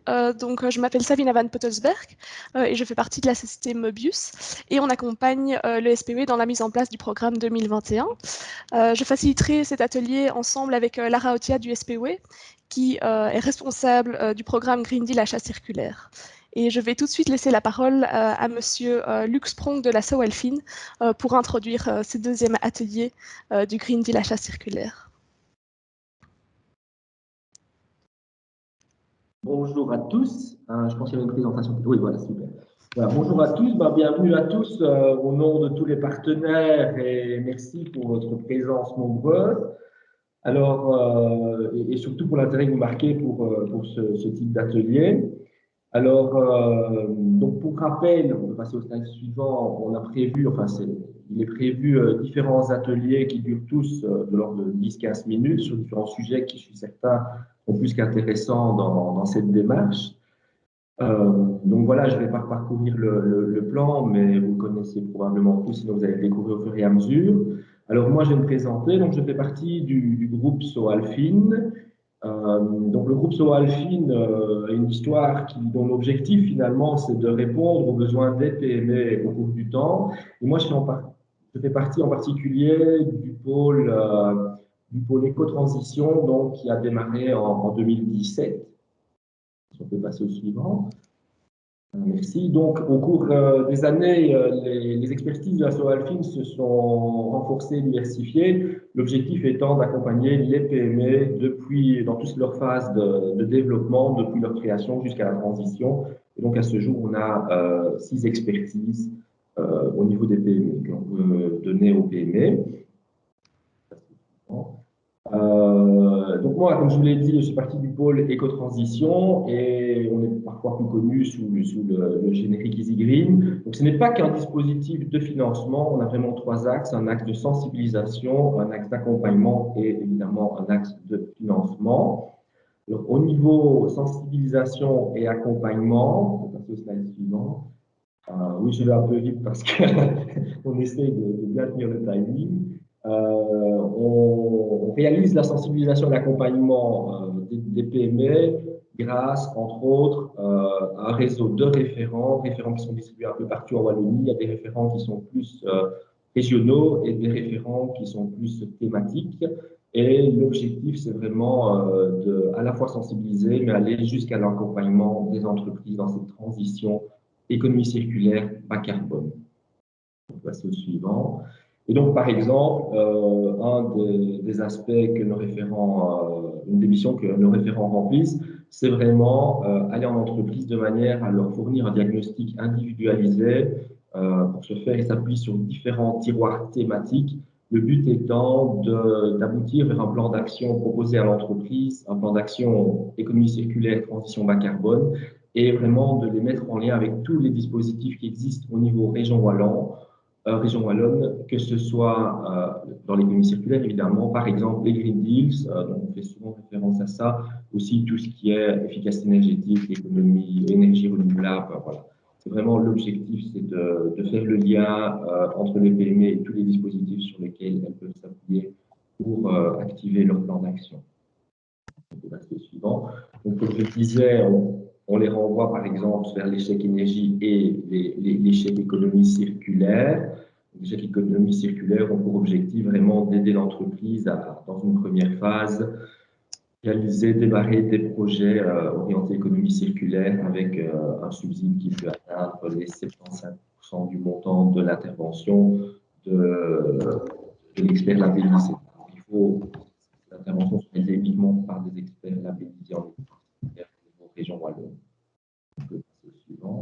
Je m'appelle Sabina Van Pottelsberg et je fais partie de la société Mobius et on accompagne le SPW dans la mise en place du programme 2021. Je faciliterai cet atelier ensemble avec Lara Otia du SPW qui est responsable du programme Green Deal Achat Circulaire. Et je vais tout de suite laisser la parole à Monsieur Luc Sprong de la SOALFIN pour introduire ce deuxième atelier du Green Deal Achat Circulaire. Bonjour à tous. Je pense qu'il y avait une présentation. Oui, voilà, super. Voilà, bonjour à tous. Bienvenue à tous au nom de tous les partenaires et merci pour votre présence nombreuse. Alors, et surtout pour l'intérêt que vous marquez pour ce type d'atelier. Alors, donc pour rappel, on va passer au slide suivant. On a prévu, il est prévu différents ateliers qui durent tous de l'ordre de 10-15 minutes sur différents sujets qui, je suis certain, sont plus qu'intéressants dans cette démarche. Donc voilà, je ne vais pas parcourir le plan, mais vous le connaissez probablement tous, sinon vous allez le découvrir au fur et à mesure. Alors moi, je vais me présenter. Donc je fais partie du groupe SOALFIN. Donc le groupe SOALFIN a une histoire dont l'objectif finalement c'est de répondre aux besoins des PME au cours du temps. Et moi je fais partie en particulier du pôle éco-transition donc qui a démarré en 2017. Si on peut passer au suivant. Merci. Donc, au cours des années, les expertises de la SOALFIN se sont renforcées et diversifiées, l'objectif étant d'accompagner les PME dans toute leur phase de développement, depuis leur création jusqu'à la transition. Et donc, à ce jour, on a 6 expertises au niveau des PME qu'on peut donner aux PME. Donc moi, comme je vous l'ai dit, je suis partie du pôle éco-transition et on est parfois plus connu sous le générique Easy Green. Donc ce n'est pas qu'un dispositif de financement, on a vraiment 3 axes, un axe de sensibilisation, un axe d'accompagnement et évidemment un axe de financement. Donc au niveau sensibilisation et accompagnement, on va passer au slide suivant. Oui, je vais un peu vite parce qu'on essaie de bien tenir le timing. On réalise la sensibilisation et l'accompagnement des PME grâce, entre autres, à un réseau de référents qui sont distribués un peu partout en Wallonie. Il y a des référents qui sont plus régionaux et des référents qui sont plus thématiques. Et l'objectif, c'est vraiment de à la fois sensibiliser, mais aller jusqu'à l'accompagnement des entreprises dans cette transition économie circulaire bas carbone. On va passer au suivant. Et donc, par exemple, un des aspects que nos référents, une des missions que nos référents remplissent, c'est vraiment aller en entreprise de manière à leur fournir un diagnostic individualisé. Pour ce faire, ils s'appuient sur différents tiroirs thématiques. Le but étant d'aboutir vers un plan d'action proposé à l'entreprise, un plan d'action économie circulaire, transition bas carbone, et vraiment de les mettre en lien avec tous les dispositifs qui existent au niveau région Wallonne, que ce soit dans l'économie circulaire, évidemment, par exemple les Green Deals, donc on fait souvent référence à ça, aussi tout ce qui est efficacité énergétique, économie, énergie renouvelable, voilà. C'est vraiment l'objectif, c'est de faire le lien entre les PME et tous les dispositifs sur lesquels elles peuvent s'appuyer pour activer leur plan d'action. On passe au suivant. Donc, comme je disais, on les renvoie par exemple vers l'échec énergie et l'échec économie circulaire. L'échec économie circulaire ont pour objectif vraiment d'aider l'entreprise à, dans une première phase, réaliser, démarrer des projets orientés économie circulaire avec un subside qui peut atteindre les 75% du montant de l'intervention de l'expert labellisé. Il faut que l'intervention soit réalisée uniquement par des experts labellisés en région Wallonne. On peut passer au suivant.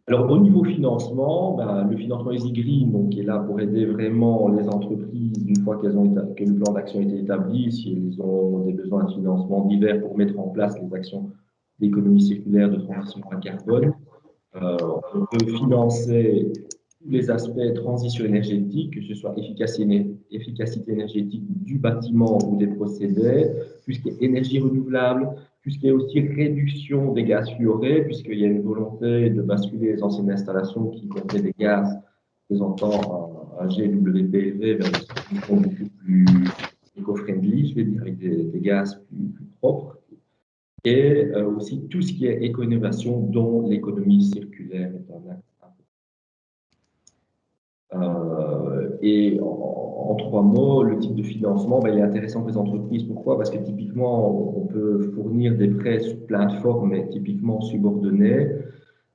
Alors, au niveau financement, le financement Easy Green, donc, est là pour aider vraiment les entreprises, une fois que le plan d'action a été établi, si elles ont des besoins de financement divers pour mettre en place les actions d'économie circulaire, de transition bas carbone. On peut financer tous les aspects transition énergétique, que ce soit efficacité énergétique du bâtiment ou des procédés, tout ce qui est énergie renouvelable, tout ce qui est aussi réduction des gaz fluorés, puisqu'il y a une volonté de basculer les anciennes installations qui contenaient des gaz présentant un GWP élevé vers des solutions beaucoup plus éco-friendly, je vais dire, avec des gaz plus propres. et aussi tout ce qui est éco-innovation, dont l'économie circulaire est un axe. Et en 3 mots, le type de financement, ben, il est intéressant pour les entreprises. Pourquoi? Parce que typiquement, on peut fournir des prêts sous plein de formes, mais typiquement subordonnés,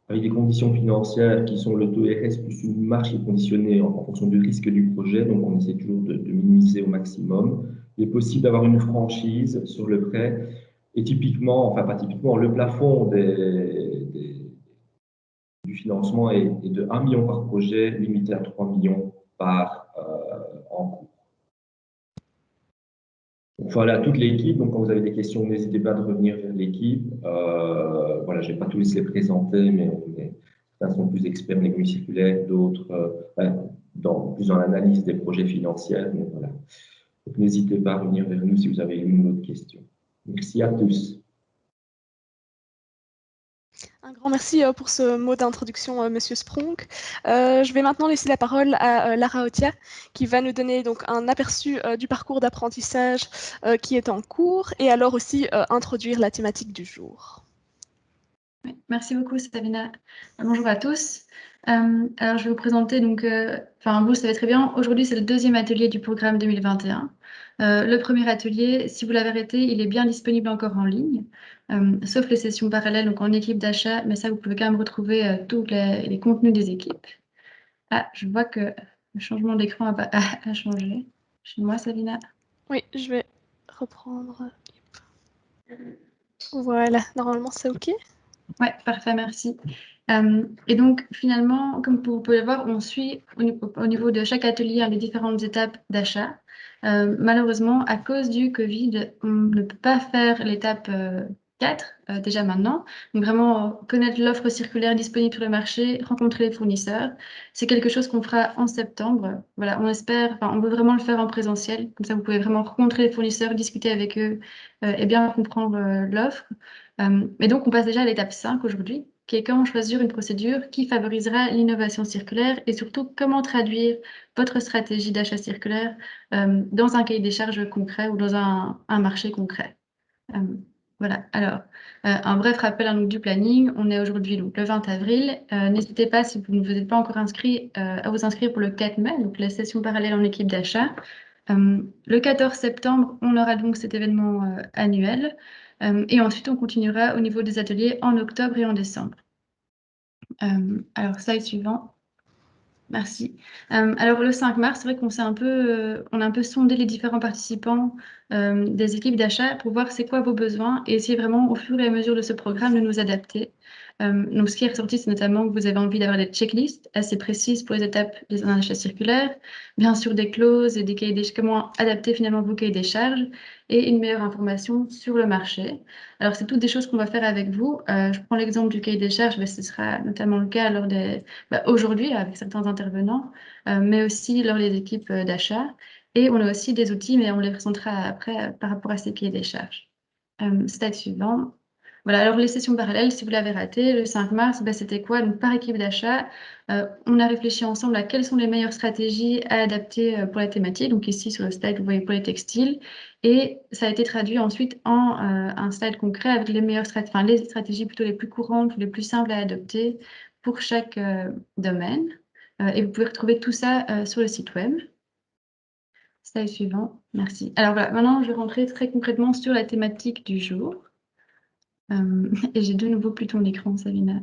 avec des conditions financières qui sont le taux RS plus une marge qui est conditionnée en fonction du risque du projet. Donc, on essaie toujours de minimiser au maximum. Il est possible d'avoir une franchise sur le prêt. Et typiquement, enfin pas typiquement, le plafond du financement est de 1 million par projet, limité à 3 millions par en cours. Donc, voilà toute l'équipe. Donc, quand vous avez des questions, n'hésitez pas à revenir vers l'équipe. Voilà, je ne vais pas tous les présenter, mais certains sont plus experts en économie circulaire, d'autres plus dans l'analyse des projets financiers. Mais voilà. Donc, n'hésitez pas à revenir vers nous si vous avez une autre question. Merci à tous. Un grand merci pour ce mot d'introduction, Monsieur Spronk. Je vais maintenant laisser la parole à Lara Otia, qui va nous donner donc un aperçu du parcours d'apprentissage qui est en cours, et alors aussi introduire la thématique du jour. Oui, merci beaucoup, Sabina. Bonjour à tous. Alors, je vais vous présenter, donc, vous le savez très bien, aujourd'hui, c'est le 2e atelier du programme 2021. Le premier atelier, si vous l'avez arrêté, il est bien disponible encore en ligne, sauf les sessions parallèles, donc en équipe d'achat, mais ça, vous pouvez quand même retrouver tous les contenus des équipes. Ah, je vois que le changement d'écran a changé. Chez moi, Sabina. Oui, je vais reprendre. Voilà, normalement, c'est OK. Ouais, parfait, merci. Et donc, finalement, comme vous pouvez le voir, on suit au niveau de chaque atelier les différentes étapes d'achat. Malheureusement, à cause du Covid, on ne peut pas faire l'étape 4 déjà maintenant. Donc, vraiment connaître l'offre circulaire disponible sur le marché, rencontrer les fournisseurs. C'est quelque chose qu'on fera en septembre. Voilà, on espère, on veut vraiment le faire en présentiel. Comme ça, vous pouvez vraiment rencontrer les fournisseurs, discuter avec eux et bien comprendre l'offre. Et donc, on passe déjà à l'étape 5 aujourd'hui, qui est comment choisir une procédure qui favorisera l'innovation circulaire et surtout comment traduire votre stratégie d'achat circulaire dans un cahier des charges concret ou dans un marché concret. Voilà, alors, un bref rappel du planning. On est aujourd'hui le 20 avril. N'hésitez pas, si vous ne vous êtes pas encore inscrit, à vous inscrire pour le 4 mai, donc la session parallèle en équipe d'achat. Le 14 septembre, on aura donc cet événement annuel. Et ensuite, on continuera au niveau des ateliers en octobre et en décembre. Alors, slide suivant. Merci. Alors, le 5 mars, c'est vrai qu'on on a un peu sondé les différents participants des équipes d'achat pour voir c'est quoi vos besoins et essayer vraiment, au fur et à mesure de ce programme, de nous adapter. Donc, ce qui est ressorti, c'est notamment que vous avez envie d'avoir des checklists assez précises pour les étapes d'un achat circulaire, bien sûr des clauses et des cahiers comment adapter finalement vos cahiers des charges et une meilleure information sur le marché. Alors, c'est toutes des choses qu'on va faire avec vous. Je prends l'exemple du cahier des charges, mais ce sera notamment le cas lors aujourd'hui avec certains intervenants, mais aussi lors des équipes d'achat. Et on a aussi des outils, mais on les présentera après par rapport à ces cahiers des charges. Slide suivant. Voilà, alors les sessions parallèles, si vous l'avez raté, le 5 mars, c'était quoi? Donc, par équipe d'achat, on a réfléchi ensemble à quelles sont les meilleures stratégies à adapter pour la thématique. Donc, ici, sur le slide, vous voyez pour les textiles. Et ça a été traduit ensuite en un slide concret avec les meilleures les stratégies plutôt les plus courantes, les plus simples à adopter pour chaque domaine. Et vous pouvez retrouver tout ça sur le site web. Slide suivant, merci. Alors voilà, maintenant, je vais rentrer très concrètement sur la thématique du jour. Et j'ai de nouveau plus ton écran, Sabina.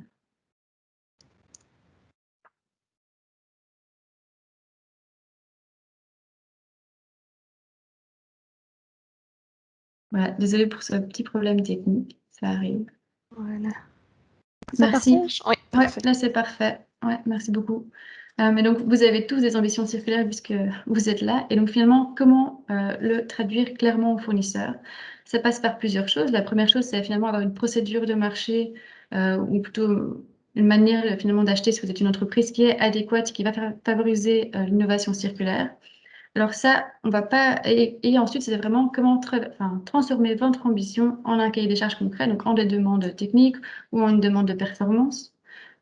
Voilà, désolée pour ce petit problème technique, ça arrive. Voilà. Ça merci. Partage? Oui, parfait. Ouais, là, c'est parfait. Ouais, merci beaucoup. Mais donc, vous avez tous des ambitions circulaires puisque vous êtes là. Et donc, finalement, comment le traduire clairement aux fournisseurs? Ça passe par plusieurs choses. La première chose, c'est finalement avoir une procédure de marché ou plutôt une manière finalement d'acheter si vous êtes une entreprise qui est adéquate, qui va favoriser l'innovation circulaire. Alors ça, on va pas... Et ensuite, c'est vraiment comment transformer votre ambition en un cahier des charges concret, donc en des demandes techniques ou en une demande de performance.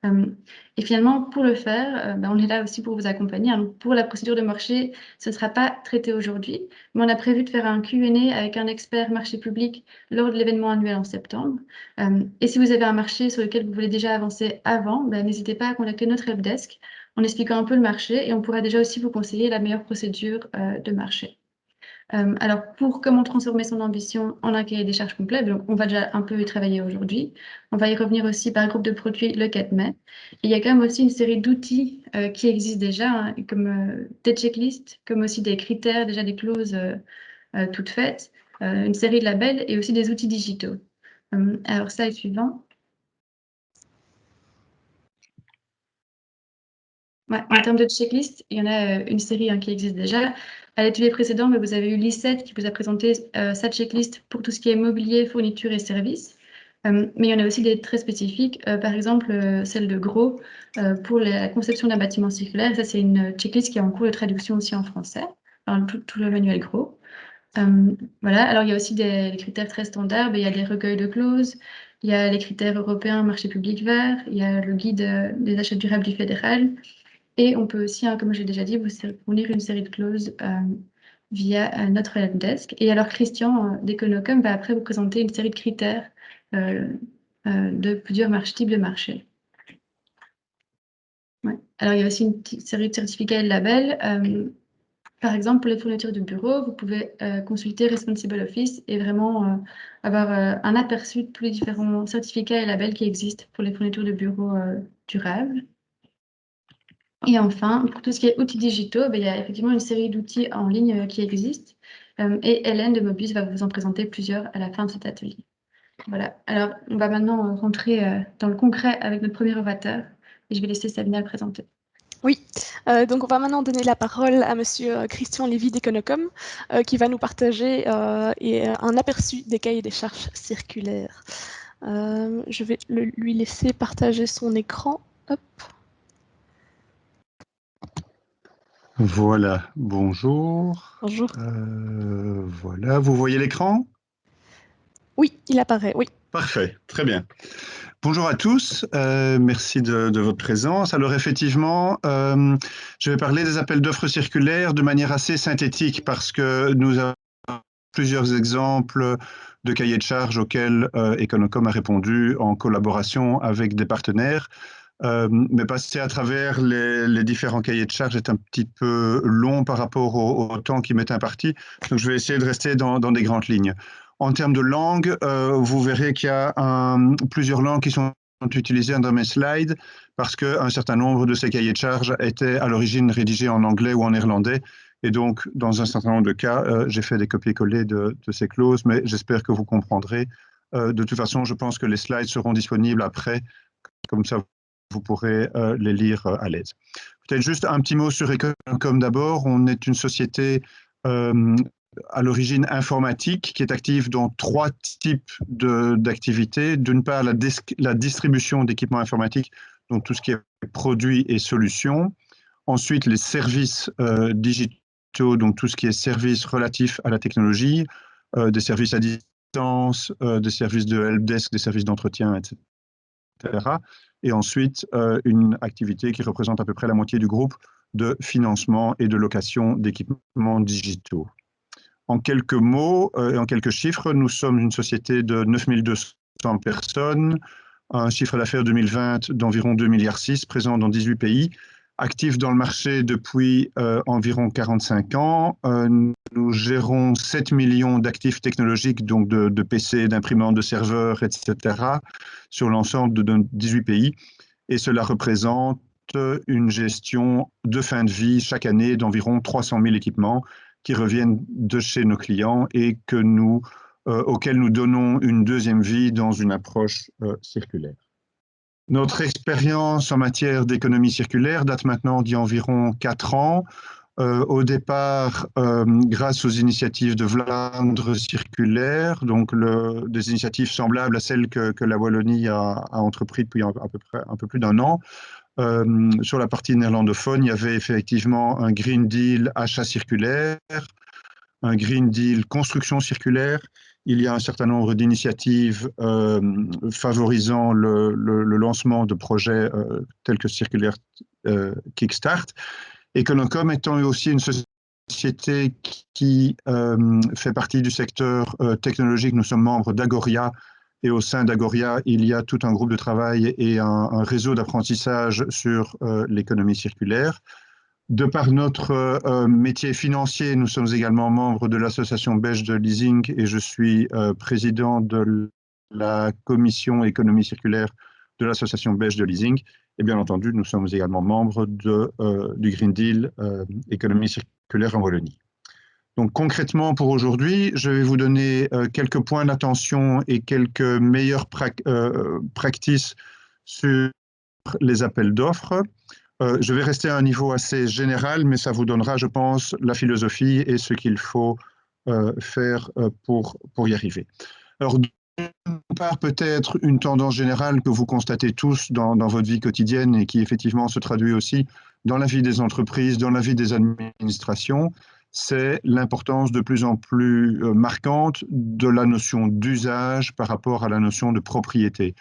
Et finalement, pour le faire, on est là aussi pour vous accompagner. Donc, pour la procédure de marché, ce ne sera pas traité aujourd'hui, mais on a prévu de faire un Q&A avec un expert marché public lors de l'événement annuel en septembre. Et si vous avez un marché sur lequel vous voulez déjà avancer avant, n'hésitez pas à contacter notre helpdesk en expliquant un peu le marché et on pourra déjà aussi vous conseiller la meilleure procédure de marché. Alors, pour comment transformer son ambition en un cahier des charges complet, donc on va déjà un peu y travailler aujourd'hui. On va y revenir aussi par groupe de produits le 4 mai. Et il y a quand même aussi une série d'outils qui existent déjà, hein, comme des checklists, comme aussi des critères, déjà des clauses toutes faites, une série de labels et aussi des outils digitaux. Alors, slide suivant. Ouais, en termes de checklist, il y en a une série qui existe déjà. À l'atelier précédent, vous avez eu Lisette qui vous a présenté sa checklist pour tout ce qui est mobilier, fourniture et services. Mais il y en a aussi des très spécifiques, par exemple celle de Gros pour la conception d'un bâtiment circulaire. Ça, c'est une checklist qui est en cours de traduction aussi en français, tout le manuel Gros. Voilà, alors il y a aussi des critères très standards, il y a des recueils de clauses, il y a les critères européens marché public vert, il y a le guide des achats durables du fédéral. Et on peut aussi, comme j'ai déjà dit, vous fournir une série de clauses via notre helpdesk. Et alors, Christian d'Econocom va après vous présenter une série de critères de plusieurs types de marchés. Ouais. Alors, il y a aussi une petite série de certificats et de labels. Par exemple, pour les fournitures de bureau, vous pouvez consulter Responsible Office et vraiment avoir un aperçu de tous les différents certificats et labels qui existent pour les fournitures de bureau durables. Et enfin, pour tout ce qui est outils digitaux, il y a effectivement une série d'outils en ligne qui existent. Et Hélène de Mobus va vous en présenter plusieurs à la fin de cet atelier. Voilà. Alors, on va maintenant rentrer dans le concret avec notre premier orateur. Et je vais laisser Sabina le présenter. Oui, donc on va maintenant donner la parole à Monsieur Christian Lévy d'Econocom, qui va nous partager un aperçu des cahiers des charges circulaires. Je vais lui laisser partager son écran. Hop. Voilà, bonjour. Bonjour. Voilà, vous voyez l'écran? Oui, il apparaît, oui. Parfait, très bien. Bonjour à tous, merci de votre présence. Alors effectivement, je vais parler des appels d'offres circulaires de manière assez synthétique parce que nous avons plusieurs exemples de cahiers de charges auxquels Econocom a répondu en collaboration avec des partenaires. Mais passer à travers les différents cahiers de charges est un petit peu long par rapport au temps qui m'est imparti. Donc, je vais essayer de rester dans des grandes lignes. En termes de langue, vous verrez qu'il y a plusieurs langues qui sont utilisées dans mes slides parce qu'un certain nombre de ces cahiers de charges étaient à l'origine rédigés en anglais ou en néerlandais. Et donc, dans un certain nombre de cas, j'ai fait des copier-coller de ces clauses, mais j'espère que vous comprendrez. De toute façon, je pense que les slides seront disponibles après, comme ça vous pourrez les lire à l'aise. Peut-être juste un petit mot sur Econocom d'abord. On est une société à l'origine informatique qui est active dans 3 types d'activités. D'une part, la distribution d'équipements informatiques, donc tout ce qui est produits et solutions. Ensuite, les services digitaux, donc tout ce qui est services relatifs à la technologie, des services à distance, des services de helpdesk, des services d'entretien, etc. Et ensuite, une activité qui représente à peu près la moitié du groupe de financement et de location d'équipements digitaux. En quelques mots et en quelques chiffres, nous sommes une société de 9200 personnes, un chiffre d'affaires 2020 d'environ 2,6 milliards, présent dans 18 pays, actif dans le marché depuis environ 45 ans. Nous gérons 7 millions d'actifs technologiques, donc de PC, d'imprimantes, de serveurs, etc., sur l'ensemble de 18 pays. Et cela représente une gestion de fin de vie chaque année d'environ 300 000 équipements qui reviennent de chez nos clients et auxquels nous donnons une deuxième vie dans une approche circulaire. Notre expérience en matière d'économie circulaire date maintenant d'il y a environ 4 ans. Au départ, grâce aux initiatives de Vlaandre circulaire, donc des initiatives semblables à celles que la Wallonie a entrepris depuis un peu plus d'un an. Sur la partie néerlandophone, il y avait effectivement un Green Deal achat circulaire. un Green Deal construction circulaire. Il y a un certain nombre d'initiatives favorisant le lancement de projets tels que Circulaire Kickstart. Econocom étant aussi une société qui fait partie du secteur technologique, nous sommes membres d'Agoria, et au sein d'Agoria, il y a tout un groupe de travail et un réseau d'apprentissage sur l'économie circulaire. De par notre métier financier, nous sommes également membres de l'association belge de leasing et je suis président de la commission économie circulaire de l'association belge de leasing. Et bien entendu, nous sommes également membres du Green Deal économie circulaire en Wallonie. Donc concrètement pour aujourd'hui, je vais vous donner quelques points d'attention et quelques meilleures practices sur les appels d'offres. Je vais rester à un niveau assez général, mais ça vous donnera, je pense, la philosophie et ce qu'il faut faire pour y arriver. Alors, d'une part, peut-être une tendance générale que vous constatez tous dans votre vie quotidienne et qui effectivement se traduit aussi dans la vie des entreprises, dans la vie des administrations, c'est l'importance de plus en plus marquante de la notion d'usage par rapport à la notion de propriété.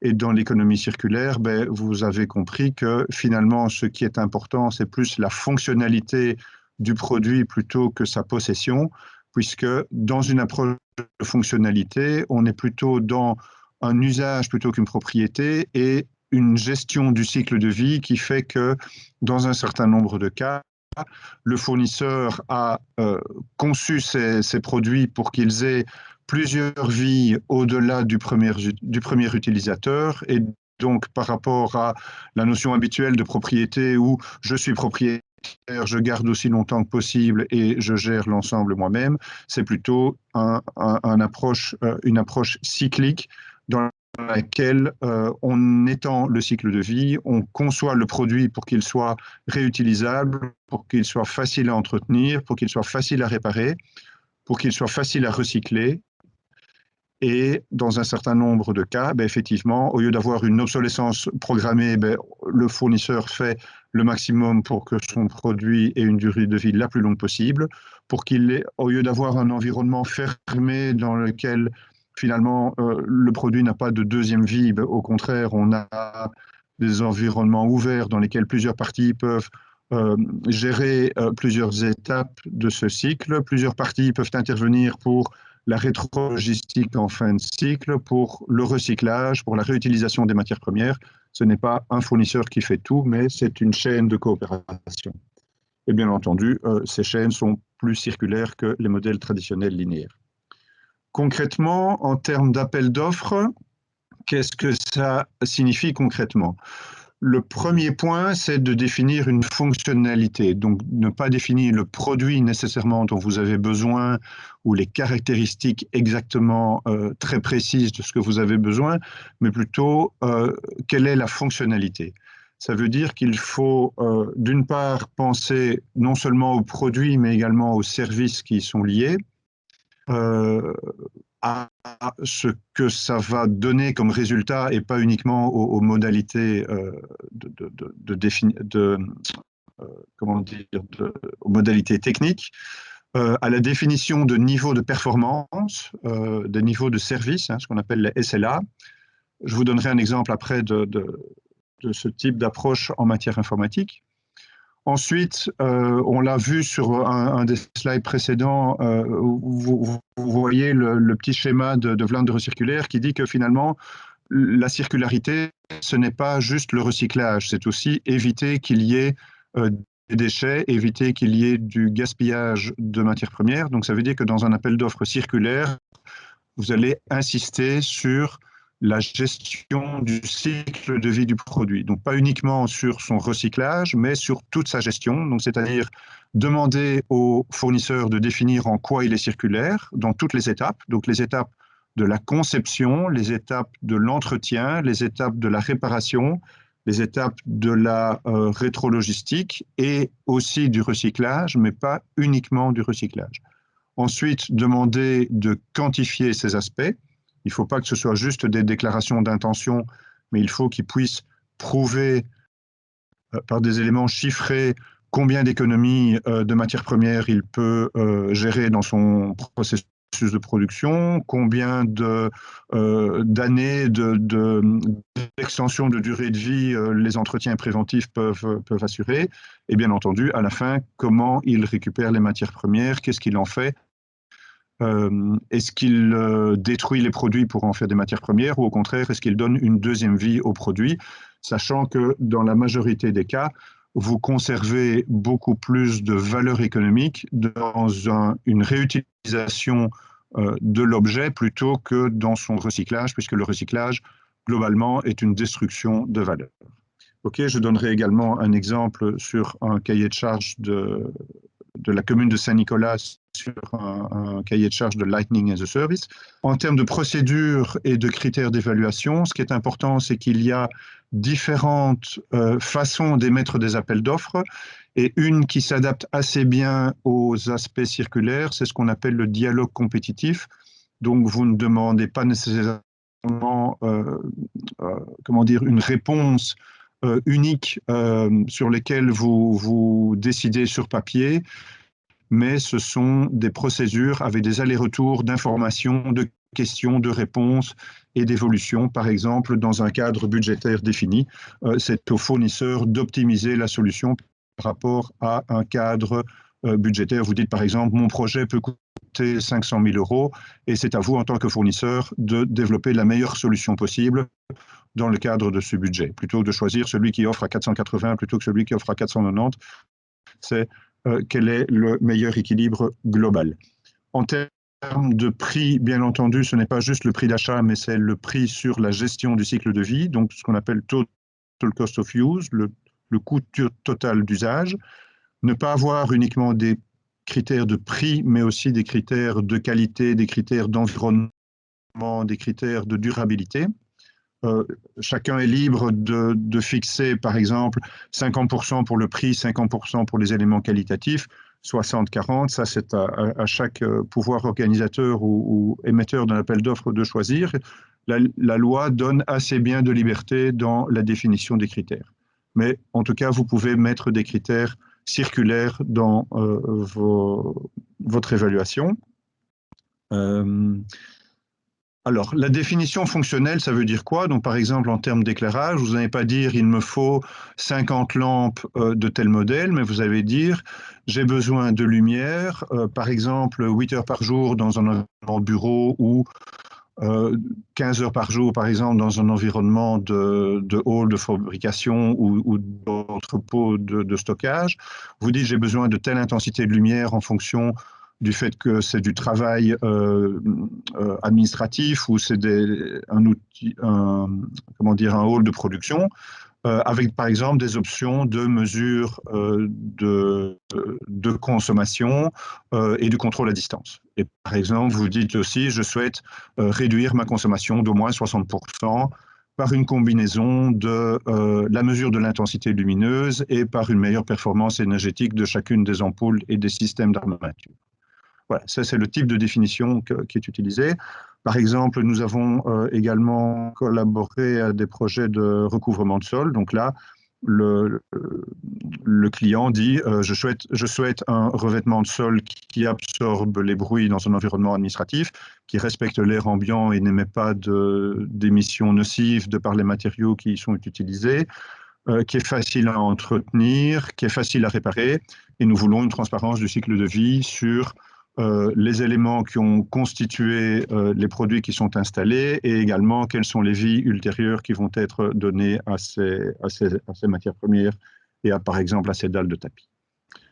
Et dans l'économie circulaire, vous avez compris que finalement, ce qui est important, c'est plus la fonctionnalité du produit plutôt que sa possession, puisque dans une approche de fonctionnalité, on est plutôt dans un usage plutôt qu'une propriété et une gestion du cycle de vie qui fait que dans un certain nombre de cas, le fournisseur a conçu ces produits pour qu'ils aient plusieurs vies au-delà du premier utilisateur et donc par rapport à la notion habituelle de propriété où je suis propriétaire, je garde aussi longtemps que possible et je gère l'ensemble moi-même, c'est plutôt une approche cyclique dans laquelle on étend le cycle de vie, on conçoit le produit pour qu'il soit réutilisable, pour qu'il soit facile à entretenir, pour qu'il soit facile à réparer, pour qu'il soit facile à recycler. Et dans un certain nombre de cas, effectivement, au lieu d'avoir une obsolescence programmée, le fournisseur fait le maximum pour que son produit ait une durée de vie la plus longue possible, pour qu'il ait, au lieu d'avoir un environnement fermé dans lequel finalement le produit n'a pas de deuxième vie, au contraire, on a des environnements ouverts dans lesquels plusieurs parties peuvent gérer plusieurs étapes de ce cycle. Plusieurs parties peuvent intervenir pour la rétrologistique en fin de cycle, pour le recyclage, pour la réutilisation des matières premières. Ce n'est pas un fournisseur qui fait tout, mais c'est une chaîne de coopération. Et bien entendu, ces chaînes sont plus circulaires que les modèles traditionnels linéaires. Concrètement, en termes d'appel d'offres, qu'est-ce que ça signifie concrètement ? Le premier point, c'est de définir une fonctionnalité. Donc, ne pas définir le produit nécessairement dont vous avez besoin ou les caractéristiques exactement très précises de ce que vous avez besoin, mais plutôt quelle est la fonctionnalité. Ça veut dire qu'il faut d'une part penser non seulement aux produits, mais également aux services qui y sont liés, à ce que ça va donner comme résultat et pas uniquement aux modalités aux modalités techniques, à la définition de niveaux de performance, des niveaux de service, ce qu'on appelle les SLA. Je vous donnerai un exemple après de ce type d'approche en matière informatique. Ensuite, on l'a vu sur un des slides précédents, vous voyez le petit schéma de Vlaanderen Circulaire qui dit que finalement, la circularité, ce n'est pas juste le recyclage, c'est aussi éviter qu'il y ait des déchets, éviter qu'il y ait du gaspillage de matières premières. Donc ça veut dire que dans un appel d'offres circulaire, vous allez insister sur la gestion du cycle de vie du produit. Donc, pas uniquement sur son recyclage, mais sur toute sa gestion. Donc, c'est-à-dire demander au fournisseur de définir en quoi il est circulaire dans toutes les étapes. Donc, les étapes de la conception, les étapes de l'entretien, les étapes de la réparation, les étapes de la rétrologistique et aussi du recyclage, mais pas uniquement du recyclage. Ensuite, demander de quantifier ces aspects. Il ne faut pas que ce soit juste des déclarations d'intention, mais il faut qu'ils puissent prouver par des éléments chiffrés combien d'économies de matières premières il peut gérer dans son processus de production, combien d'années d'extension de durée de vie les entretiens préventifs peuvent assurer, et bien entendu, à la fin, comment il récupère les matières premières, qu'est-ce qu'il en fait, est-ce qu'il détruit les produits pour en faire des matières premières, ou au contraire, est-ce qu'il donne une deuxième vie aux produits, sachant que dans la majorité des cas, vous conservez beaucoup plus de valeur économique dans une réutilisation de l'objet plutôt que dans son recyclage, puisque le recyclage, globalement, est une destruction de valeur. Ok, je donnerai également un exemple sur un cahier de charge de la commune de Saint-Nicolas sur un cahier de charge de Lightning as a Service. En termes de procédures et de critères d'évaluation, ce qui est important, c'est qu'il y a différentes façons d'émettre des appels d'offres et une qui s'adapte assez bien aux aspects circulaires, c'est ce qu'on appelle le dialogue compétitif. Donc, vous ne demandez pas nécessairement comment dire, une réponse unique sur lesquelles vous décidez sur papier, mais ce sont des procédures avec des allers-retours d'informations, de questions, de réponses et d'évolution. Par exemple, dans un cadre budgétaire défini, c'est au fournisseur d'optimiser la solution par rapport à un cadre budgétaire. Vous dites par exemple, mon projet peut coûter 500 000 € et c'est à vous en tant que fournisseur de développer la meilleure solution possible dans le cadre de ce budget. Plutôt que de choisir celui qui offre à 480 plutôt que celui qui offre à 490, c'est quel est le meilleur équilibre global. En termes de prix, bien entendu, ce n'est pas juste le prix d'achat, mais c'est le prix sur la gestion du cycle de vie, donc ce qu'on appelle total cost of use, le coût total d'usage. Ne pas avoir uniquement des critères de prix, mais aussi des critères de qualité, des critères d'environnement, des critères de durabilité. Chacun est libre de fixer, par exemple, 50% pour le prix, 50% pour les éléments qualitatifs, 60-40. Ça, c'est à chaque pouvoir organisateur ou émetteur d'un appel d'offres de choisir. La loi donne assez bien de liberté dans la définition des critères. Mais en tout cas, vous pouvez mettre des critères circulaires dans votre évaluation. Alors, la définition fonctionnelle, ça veut dire quoi? Donc, par exemple, en termes d'éclairage, vous n'allez pas dire « il me faut 50 lampes de tel modèle », mais vous allez dire « j'ai besoin de lumière, par exemple 8 heures par jour dans un environnement bureau ou 15 heures par jour, par exemple, dans un environnement de hall de fabrication ou d'entrepôt de stockage. » Vous dites « j'ai besoin de telle intensité de lumière en fonction du fait que c'est du travail administratif ou c'est un hall de production, avec par exemple des options de mesure de consommation et de contrôle à distance. Et par exemple, vous dites aussi, je souhaite réduire ma consommation d'au moins 60% par une combinaison de la mesure de l'intensité lumineuse et par une meilleure performance énergétique de chacune des ampoules et des systèmes d'armature. Voilà, ça c'est le type de définition qui est utilisé. Par exemple, nous avons également collaboré à des projets de recouvrement de sol. Donc là, le client dit je souhaite un revêtement de sol qui absorbe les bruits dans un environnement administratif, qui respecte l'air ambiant et n'émet pas d'émissions nocives de par les matériaux qui y sont utilisés, qui est facile à entretenir, qui est facile à réparer. Et nous voulons une transparence du cycle de vie sur les éléments qui ont constitué les produits qui sont installés et également quelles sont les vies ultérieures qui vont être données à ces matières premières et par exemple à ces dalles de tapis.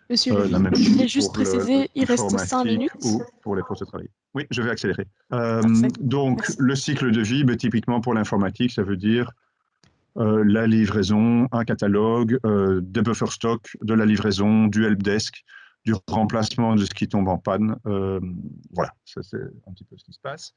Monsieur Lévy, je voulais juste préciser, il reste 5 minutes. Ou pour les postes de travail. Oui, je vais accélérer. Parfait. Donc, Merci. Le cycle de vie, typiquement pour l'informatique, ça veut dire la livraison, un catalogue, des buffer stock, de la livraison, du helpdesk, du remplacement de ce qui tombe en panne. Voilà, ça c'est un petit peu ce qui se passe.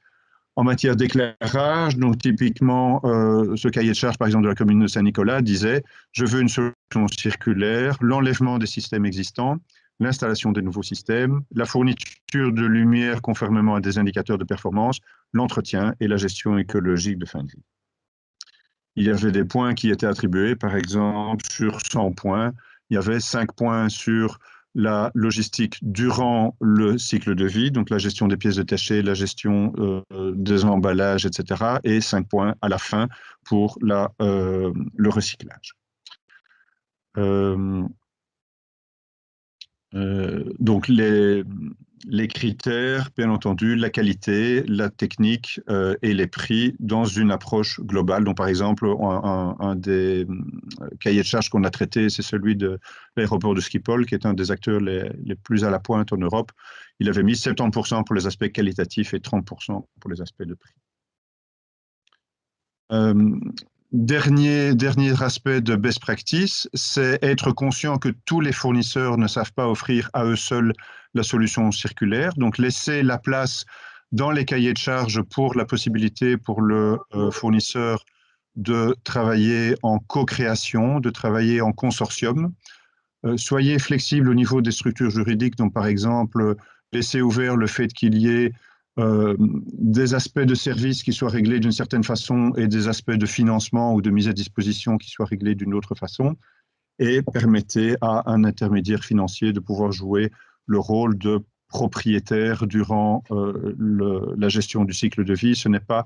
En matière d'éclairage, donc typiquement, ce cahier de charge, par exemple, de la commune de Saint-Nicolas disait « Je veux une solution circulaire, l'enlèvement des systèmes existants, l'installation des nouveaux systèmes, la fourniture de lumière conformément à des indicateurs de performance, l'entretien et la gestion écologique de fin de vie. » Il y avait des points qui étaient attribués, par exemple, sur 100 points, il y avait 5 points sur la logistique durant le cycle de vie, donc la gestion des pièces détachées, la gestion des emballages, etc. Et 5 points à la fin pour le recyclage. Donc les critères, bien entendu, la qualité, la technique et les prix dans une approche globale. Donc, par exemple, un des cahiers de charges qu'on a traité, c'est celui de l'aéroport de Schiphol, qui est un des acteurs les plus à la pointe en Europe. Il avait mis 70% pour les aspects qualitatifs et 30% pour les aspects de prix. Dernier aspect de best practice, c'est être conscient que tous les fournisseurs ne savent pas offrir à eux seuls la solution circulaire. Donc, laisser la place dans les cahiers de charges pour la possibilité pour le fournisseur de travailler en co-création, de travailler en consortium. Soyez flexible au niveau des structures juridiques. Donc, par exemple, laissez ouvert le fait qu'il y ait des aspects de service qui soient réglés d'une certaine façon et des aspects de financement ou de mise à disposition qui soient réglés d'une autre façon, et permettez à un intermédiaire financier de pouvoir jouer le rôle de propriétaire durant la gestion du cycle de vie. Ce n'est pas,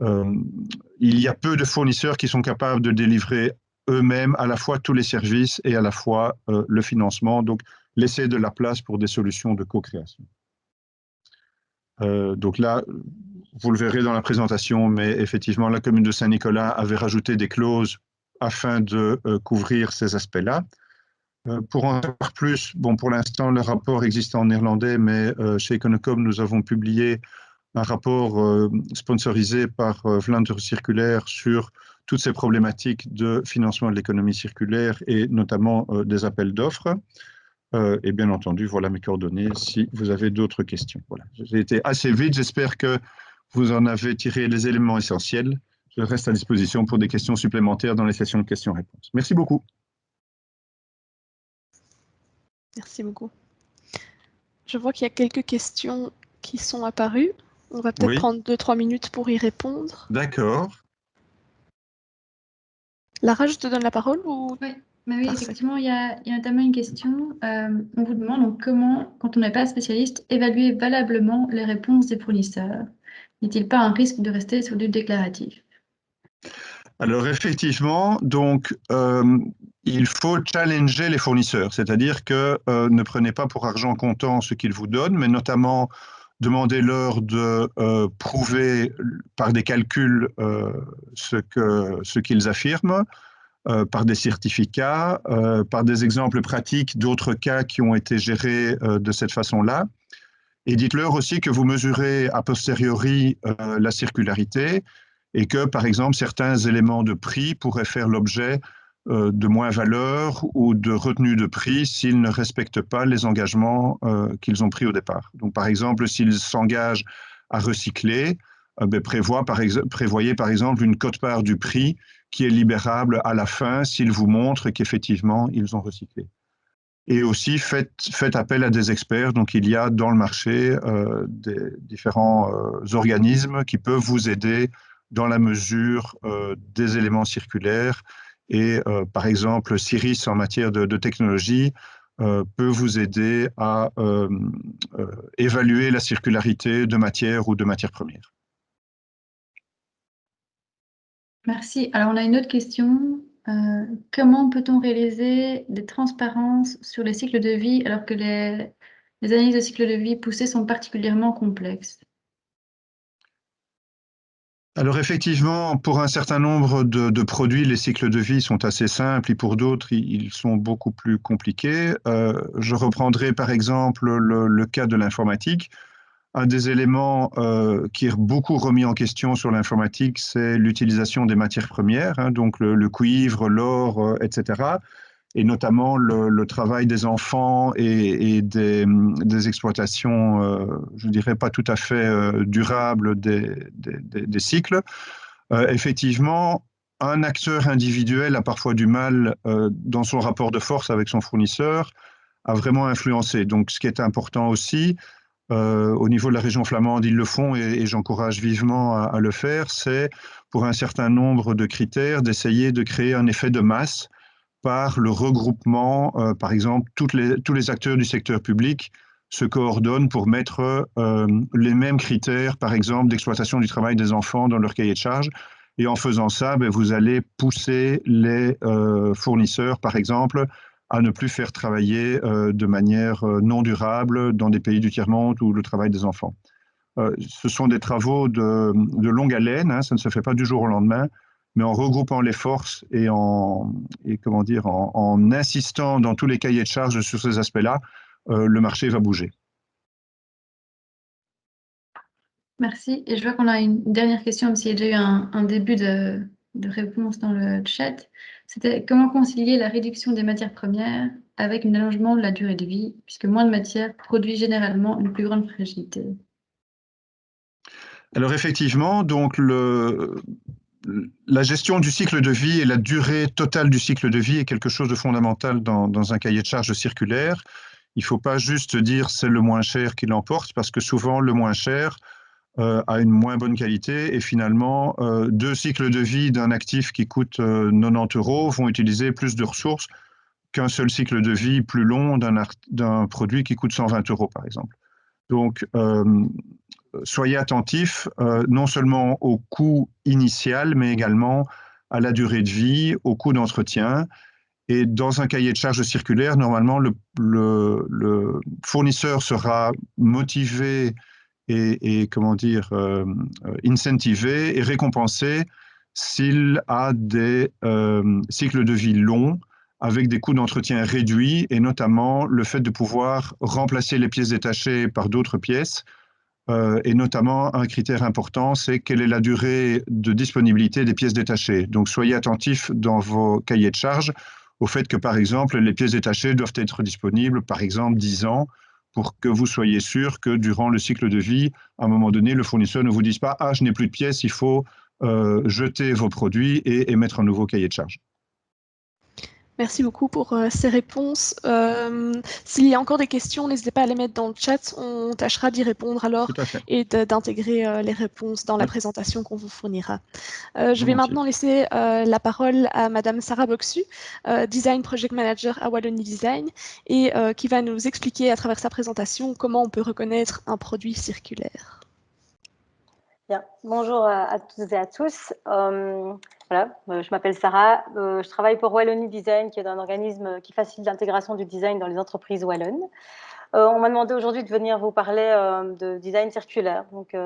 il y a peu de fournisseurs qui sont capables de délivrer eux-mêmes à la fois tous les services et à la fois le financement. Donc, laissez de la place pour des solutions de co-création. Donc là, vous le verrez dans la présentation, mais effectivement, la commune de Saint-Nicolas avait rajouté des clauses afin de couvrir ces aspects-là. Pour en savoir plus, bon, pour l'instant, le rapport existe en néerlandais, mais chez Econocom, nous avons publié un rapport sponsorisé par Vlaanderen Circulaire sur toutes ces problématiques de financement de l'économie circulaire et notamment des appels d'offres. Et bien entendu, voilà mes coordonnées si vous avez d'autres questions. Voilà. J'ai été assez vite, j'espère que vous en avez tiré les éléments essentiels. Je reste à disposition pour des questions supplémentaires dans les sessions de questions-réponses. Merci beaucoup. Merci beaucoup. Je vois qu'il y a quelques questions qui sont apparues. On va peut-être prendre 2-3 minutes pour y répondre. D'accord. Lara, je te donne la parole ou... Oui. Mais oui, effectivement, il y a notamment une question. On vous demande donc comment, quand on n'est pas spécialiste, évaluer valablement les réponses des fournisseurs. N'est-il pas un risque de rester sur du déclaratif? Alors effectivement, donc il faut challenger les fournisseurs, c'est-à-dire que ne prenez pas pour argent comptant ce qu'ils vous donnent, mais notamment demandez-leur de prouver par des calculs ce qu'ils affirment. Par des certificats, par des exemples pratiques d'autres cas qui ont été gérés de cette façon-là. Et dites-leur aussi que vous mesurez a posteriori la circularité et que, par exemple, certains éléments de prix pourraient faire l'objet de moins-valeur ou de retenue de prix s'ils ne respectent pas les engagements qu'ils ont pris au départ. Donc, par exemple, s'ils s'engagent à recycler, prévoyez par exemple une quote-part du prix qui est libérable à la fin s'ils vous montrent qu'effectivement ils ont recyclé. Et aussi faites appel à des experts. Donc il y a dans le marché des différents organismes qui peuvent vous aider dans la mesure des éléments circulaires. Et par exemple, Ciris en matière de technologie peut vous aider à évaluer la circularité de matières ou de matières premières. Merci. Alors, on a une autre question. Comment peut-on réaliser des transparences sur les cycles de vie alors que les analyses de cycles de vie poussées sont particulièrement complexes? Alors effectivement, pour un certain nombre de produits, les cycles de vie sont assez simples et pour d'autres, ils sont beaucoup plus compliqués. Je reprendrai par exemple le cas de l'informatique. Un des éléments qui est beaucoup remis en question sur l'informatique, c'est l'utilisation des matières premières, hein, donc le cuivre, l'or, etc. Et notamment le travail des enfants et des exploitations, je dirais pas tout à fait durables des cycles. Effectivement, un acteur individuel a parfois du mal dans son rapport de force avec son fournisseur à vraiment influencer. Donc ce qui est important aussi, au niveau de la région flamande, ils le font et j'encourage vivement à le faire, c'est pour un certain nombre de critères d'essayer de créer un effet de masse part le regroupement, par exemple, tous les acteurs du secteur public se coordonnent pour mettre les mêmes critères, par exemple, d'exploitation du travail des enfants dans leur cahier de charges. Et en faisant ça, vous allez pousser les fournisseurs, par exemple, à ne plus faire travailler de manière non durable dans des pays du tiers-monde où le travail des enfants. Ce sont des travaux de longue haleine, hein, ça ne se fait pas du jour au lendemain, mais en regroupant les forces et en insistant dans tous les cahiers de charges sur ces aspects-là, le marché va bouger. Merci. Et je vois qu'on a une dernière question, même s'il y a déjà eu un début de réponse dans le chat. C'était comment concilier la réduction des matières premières avec un allongement de la durée de vie, puisque moins de matière produit généralement une plus grande fragilité. Alors effectivement, donc la gestion du cycle de vie et la durée totale du cycle de vie est quelque chose de fondamental dans un cahier de charges circulaire. Il ne faut pas juste dire c'est le moins cher qui l'emporte, parce que souvent le moins cher a une moins bonne qualité et finalement 2 cycles de vie d'un actif qui coûte 90 € vont utiliser plus de ressources qu'un seul cycle de vie plus long d'un produit qui coûte 120 € par exemple. Donc soyez attentifs non seulement au coût initial, mais également à la durée de vie, au coût d'entretien. Et dans un cahier de charges circulaire, normalement, le fournisseur sera motivé et comment dire, incentivé et récompensé s'il a des cycles de vie longs avec des coûts d'entretien réduits et notamment le fait de pouvoir remplacer les pièces détachées par d'autres pièces. Et notamment, un critère important, c'est quelle est la durée de disponibilité des pièces détachées. Donc, soyez attentifs dans vos cahiers de charges au fait que, par exemple, les pièces détachées doivent être disponibles, par exemple, 10 ans, pour que vous soyez sûr que durant le cycle de vie, à un moment donné, le fournisseur ne vous dise pas « Ah, je n'ai plus de pièces, il faut jeter vos produits et mettre un nouveau cahier de charges ». Merci beaucoup pour ces réponses. S'il y a encore des questions, n'hésitez pas à les mettre dans le chat. On tâchera d'y répondre alors Tout à fait. et d'intégrer les réponses dans la présentation qu'on vous fournira. Je vais maintenant laisser la parole à Madame Sarah Boxu, Design Project Manager à Wallonie Design, et qui va nous expliquer à travers sa présentation comment on peut reconnaître un produit circulaire. Bien. Bonjour à toutes et à tous. Voilà, je m'appelle Sarah, je travaille pour Wallonie Design, qui est un organisme qui facilite l'intégration du design dans les entreprises wallonnes. On m'a demandé aujourd'hui de venir vous parler de design circulaire. Donc,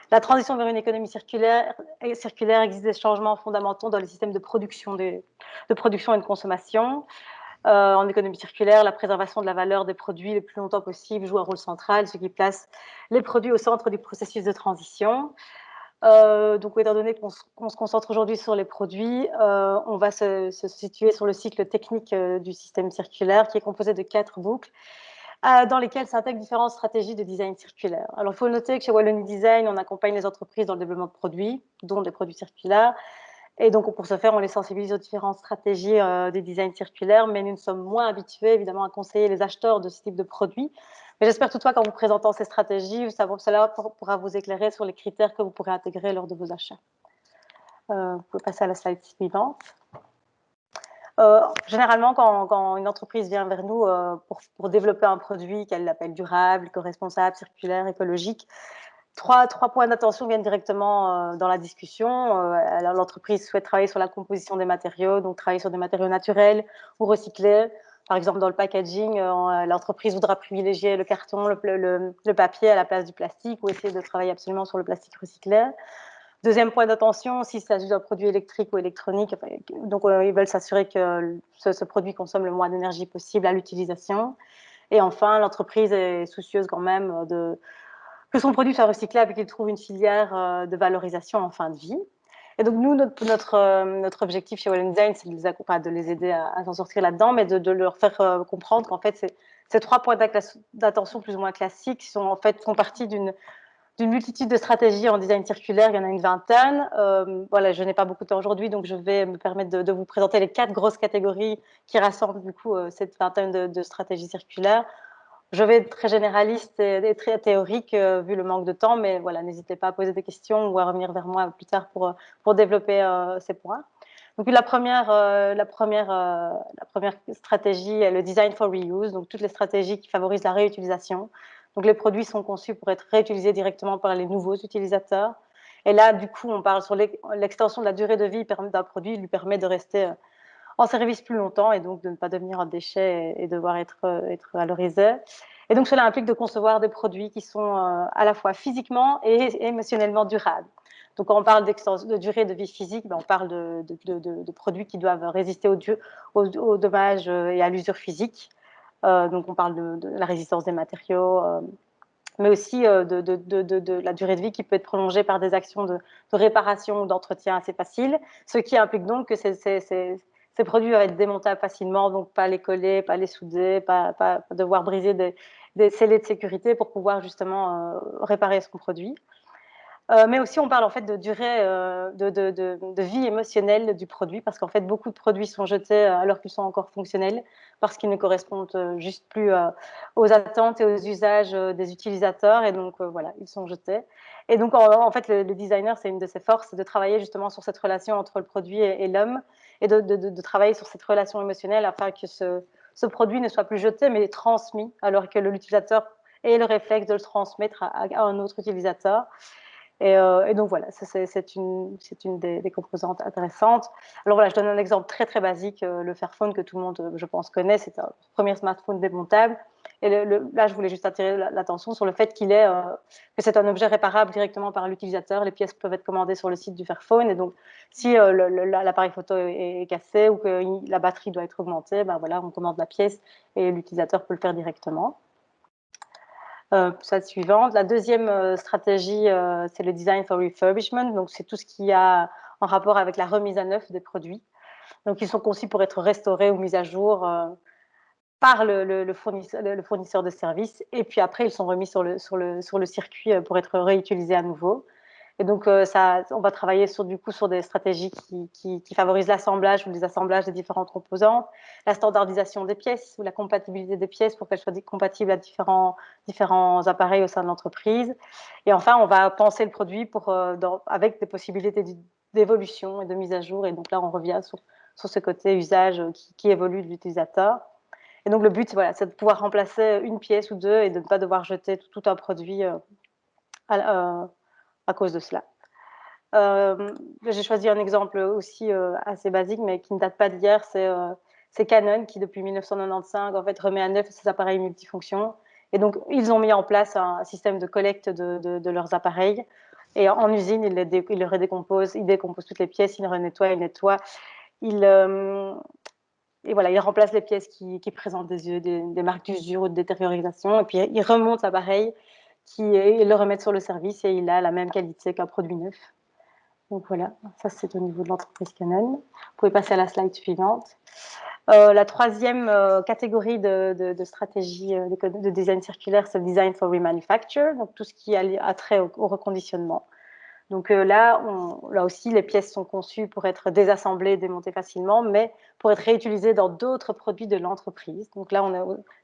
la transition vers une économie circulaire existe des changements fondamentaux dans les systèmes de production et de consommation. En économie circulaire, la préservation de la valeur des produits le plus longtemps possible joue un rôle central, ce qui place les produits au centre du processus de transition. Donc, étant donné qu'on se concentre aujourd'hui sur les produits, on va se situer sur le cycle technique du système circulaire, qui est composé de 4 boucles, dans lesquelles s'intègrent différentes stratégies de design circulaire. Alors, il faut noter que chez Wallonie Design, on accompagne les entreprises dans le développement de produits, dont des produits circulaires. Et donc, pour ce faire, on les sensibilise aux différentes stratégies des designs circulaires, mais nous sommes moins habitués, évidemment, à conseiller les acheteurs de ce type de produits. Mais j'espère toutefois qu'en vous présentant ces stratégies, cela pourra vous éclairer sur les critères que vous pourrez intégrer lors de vos achats. Vous pouvez passer à la slide suivante. Généralement, quand une entreprise vient vers nous pour développer un produit qu'elle appelle durable, éco-responsable, circulaire, écologique, Trois points d'attention viennent directement dans la discussion. L'entreprise souhaite travailler sur la composition des matériaux, donc travailler sur des matériaux naturels ou recyclés. Par exemple, dans le packaging, l'entreprise voudra privilégier le carton, le papier à la place du plastique ou essayer de travailler absolument sur le plastique recyclé. Deuxième point d'attention, s'il s'agit d'un produit électrique ou électronique, donc ils veulent s'assurer que ce produit consomme le moins d'énergie possible à l'utilisation. Et enfin, l'entreprise est soucieuse quand même que son produit soit recyclable et qu'il trouve une filière de valorisation en fin de vie. Et donc, nous, notre objectif chez Wallonie Design, c'est de les aider à s'en sortir là-dedans, mais de leur faire comprendre qu'en fait, ces 3 points d'attention plus ou moins classiques font partie d'une multitude de stratégies en design circulaire. Il y en a une vingtaine. Voilà, je n'ai pas beaucoup de temps aujourd'hui, donc je vais me permettre de vous présenter les 4 grosses catégories qui rassemblent du coup cette vingtaine de stratégies circulaires. Je vais être très généraliste et très théorique vu le manque de temps, mais voilà, n'hésitez pas à poser des questions ou à revenir vers moi plus tard pour développer ces points. Donc la première stratégie est le design for reuse, donc toutes les stratégies qui favorisent la réutilisation. Donc les produits sont conçus pour être réutilisés directement par les nouveaux utilisateurs. Et là, du coup, on parle sur l'extension de la durée de vie d'un produit, lui permet de rester en service plus longtemps et donc de ne pas devenir un déchet et devoir être valorisé. Et donc cela implique de concevoir des produits qui sont à la fois physiquement et émotionnellement durables. Donc quand on parle de durée de vie physique, ben on parle de produits qui doivent résister aux dommages et à l'usure physique. Donc on parle de la résistance des matériaux, mais aussi de la durée de vie qui peut être prolongée par des actions de réparation ou d'entretien assez faciles, ce qui implique donc que ces produits doivent être démontables facilement, donc pas les coller, pas les souder, pas devoir briser des scellés de sécurité pour pouvoir justement réparer son produit. Mais aussi, on parle en fait de durée de vie émotionnelle du produit, parce qu'en fait, beaucoup de produits sont jetés alors qu'ils sont encore fonctionnels, parce qu'ils ne correspondent juste plus aux attentes et aux usages des utilisateurs, et donc voilà, ils sont jetés. Et donc, en fait, le designer, c'est une de ses forces, c'est de travailler justement sur cette relation entre le produit et l'homme, et de travailler sur cette relation émotionnelle afin que ce produit ne soit plus jeté, mais transmis, alors que l'utilisateur ait le réflexe de le transmettre à un autre utilisateur. Et donc voilà, c'est une des composantes intéressantes. Alors voilà, je donne un exemple très très basique, le Fairphone que tout le monde, je pense, connaît, c'est un premier smartphone démontable. Et là, je voulais juste attirer l'attention sur le fait que c'est un objet réparable directement par l'utilisateur. Les pièces peuvent être commandées sur le site du Fairphone, et donc si l'appareil photo est cassé ou que la batterie doit être augmentée, ben voilà, on commande la pièce et l'utilisateur peut le faire directement. Slide suivante. La deuxième stratégie, c'est le design for refurbishment. Donc, c'est tout ce qui a en rapport avec la remise à neuf des produits. Donc, ils sont conçus pour être restaurés ou mis à jour par le fournisseur de services. Et puis après, ils sont remis sur le circuit pour être réutilisés à nouveau. Et donc, on va travailler sur des stratégies qui favorisent l'assemblage ou le déassemblage des différentes composantes, la standardisation des pièces ou la compatibilité des pièces pour qu'elles soient compatibles à différents appareils au sein de l'entreprise. Et enfin, on va penser le produit avec des possibilités d'évolution et de mise à jour. Et donc là, on revient sur ce côté usage qui évolue de l'utilisateur. Et donc, le but, voilà, c'est de pouvoir remplacer une pièce ou deux et de ne pas devoir jeter tout un produit à cause de cela. J'ai choisi un exemple aussi assez basique, mais qui ne date pas d'hier, c'est Canon qui, depuis 1995, en fait, remet à neuf ses appareils multifonctions. Et donc, ils ont mis en place un système de collecte de leurs appareils. Et en usine, ils les redécomposent, ils décomposent toutes les pièces, ils les nettoient. Et voilà, ils remplacent les pièces qui présentent des marques d'usure ou de détériorisation. Et puis, ils remontent l'appareil, ils le remettent sur le service et il a la même qualité qu'un produit neuf. Donc voilà, ça c'est au niveau de l'entreprise Canon. Vous pouvez passer à la slide suivante. La troisième catégorie de stratégie de design circulaire, c'est le design for remanufacture, donc tout ce qui a trait au reconditionnement. Donc là aussi, les pièces sont conçues pour être désassemblées, démontées facilement, mais pour être réutilisées dans d'autres produits de l'entreprise. Donc là,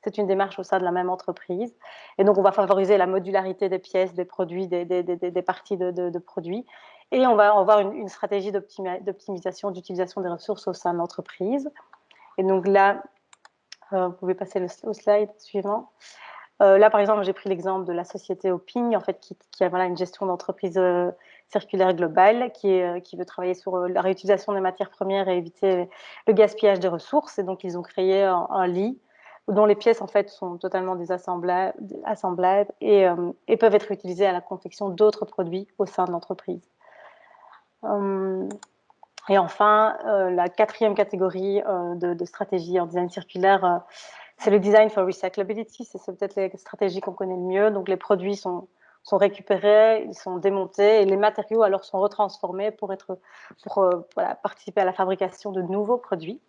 c'est une démarche au sein de la même entreprise. Et donc, on va favoriser la modularité des pièces, des produits, des parties de produits. Et on va avoir une stratégie d'optimisation, d'utilisation des ressources au sein de l'entreprise. Et donc là, vous pouvez passer au slide suivant. Là, par exemple, j'ai pris l'exemple de la société Oping, en fait, qui a une gestion d'entreprise circulaire globale, qui veut travailler sur la réutilisation des matières premières et éviter le gaspillage des ressources. Et donc, ils ont créé un lit dont les pièces, en fait, sont totalement désassemblables et peuvent être utilisées à la confection d'autres produits au sein de l'entreprise. Et enfin, la quatrième catégorie de stratégie en design circulaire, c'est le design for recyclability. C'est peut-être les stratégies qu'on connaît le mieux. Donc, les produits sont récupérés, ils sont démontés et les matériaux alors sont retransformés pour participer à la fabrication de nouveaux produits.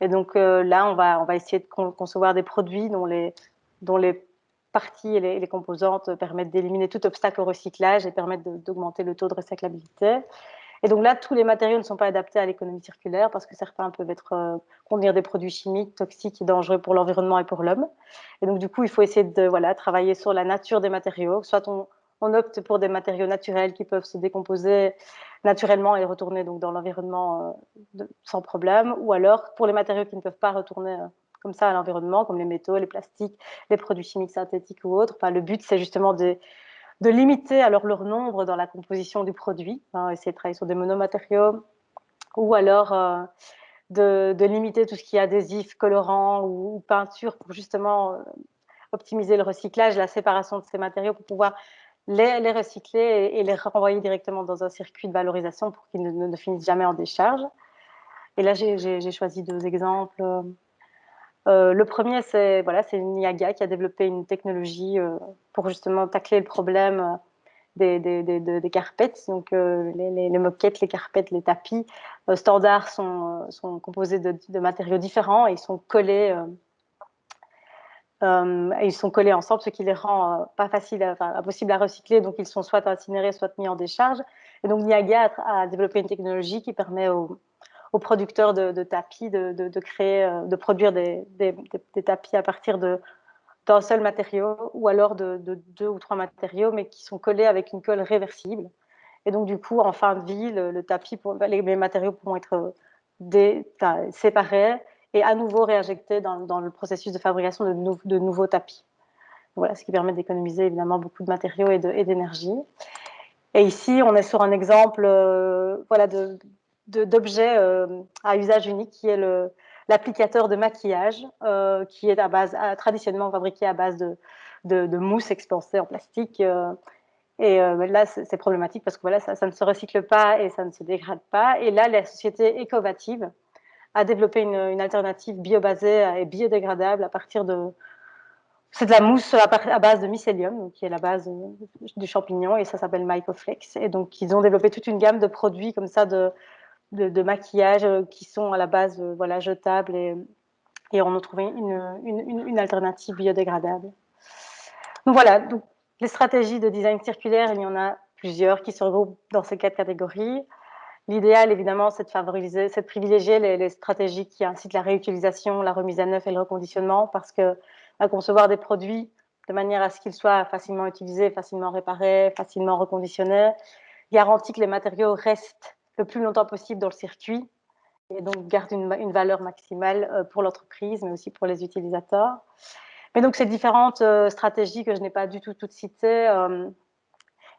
Et donc là, on va essayer de concevoir des produits dont les parties et les composantes permettent d'éliminer tout obstacle au recyclage et permettent d'augmenter le taux de recyclabilité. Et donc là, tous les matériaux ne sont pas adaptés à l'économie circulaire parce que certains peuvent contenir des produits chimiques, toxiques et dangereux pour l'environnement et pour l'homme. Et donc du coup, il faut essayer de travailler sur la nature des matériaux. Soit on on opte pour des matériaux naturels qui peuvent se décomposer naturellement et retourner donc dans l'environnement sans problème, ou alors pour les matériaux qui ne peuvent pas retourner comme ça à l'environnement, comme les métaux, les plastiques, les produits chimiques synthétiques ou autres. Enfin, le but, c'est justement de limiter alors leur nombre dans la composition du produit, essayer de travailler sur des monomatériaux, ou alors de limiter tout ce qui est adhésif, colorant ou peinture pour justement optimiser le recyclage, la séparation de ces matériaux pour pouvoir les recycler et les renvoyer directement dans un circuit de valorisation pour qu'ils ne finissent jamais en décharge. Et là, j'ai choisi 2 exemples. Le premier, c'est Niaga qui a développé une technologie pour justement tacler le problème des carpettes. Donc, les moquettes, les carpettes, les tapis standards sont composés de matériaux différents et ils sont collés ensemble, ce qui les rend pas impossible à recycler. Donc, ils sont soit incinérés, soit mis en décharge. Et donc, Niaga a développé une technologie qui permet aux producteurs de tapis de créer, de produire des tapis à partir d'un seul matériau ou alors de 2 ou 3 matériaux, mais qui sont collés avec une colle réversible. Et donc, du coup, en fin de vie, le tapis, les matériaux pourront être séparés et à nouveau réinjectés dans le processus de fabrication de nouveaux tapis. Voilà, ce qui permet d'économiser évidemment beaucoup de matériaux et d'énergie. Et ici, on est sur un exemple d'objet à usage unique qui est l'applicateur de maquillage qui est traditionnellement fabriqué à base de mousse expansée en plastique. Là, c'est problématique parce que voilà, ça ne se recycle pas et ça ne se dégrade pas. Et là, la société Ecovative a développé une alternative biobasée et biodégradable à partir c'est de la mousse à base de mycélium, qui est la base du champignon, et ça s'appelle Mycoflex. Et donc, ils ont développé toute une gamme de produits comme ça de maquillage qui sont à la base jetables et on a trouvé une alternative biodégradable. Donc voilà, donc, les stratégies de design circulaire, il y en a plusieurs qui se regroupent dans ces 4 catégories. L'idéal, évidemment, c'est de privilégier les stratégies qui incitent la réutilisation, la remise à neuf et le reconditionnement, parce que concevoir des produits de manière à ce qu'ils soient facilement utilisés, facilement réparés, facilement reconditionnés, garantit que les matériaux restent le plus longtemps possible dans le circuit et donc gardent une valeur maximale pour l'entreprise, mais aussi pour les utilisateurs. Mais donc, ces différentes stratégies que je n'ai pas du tout toutes citées,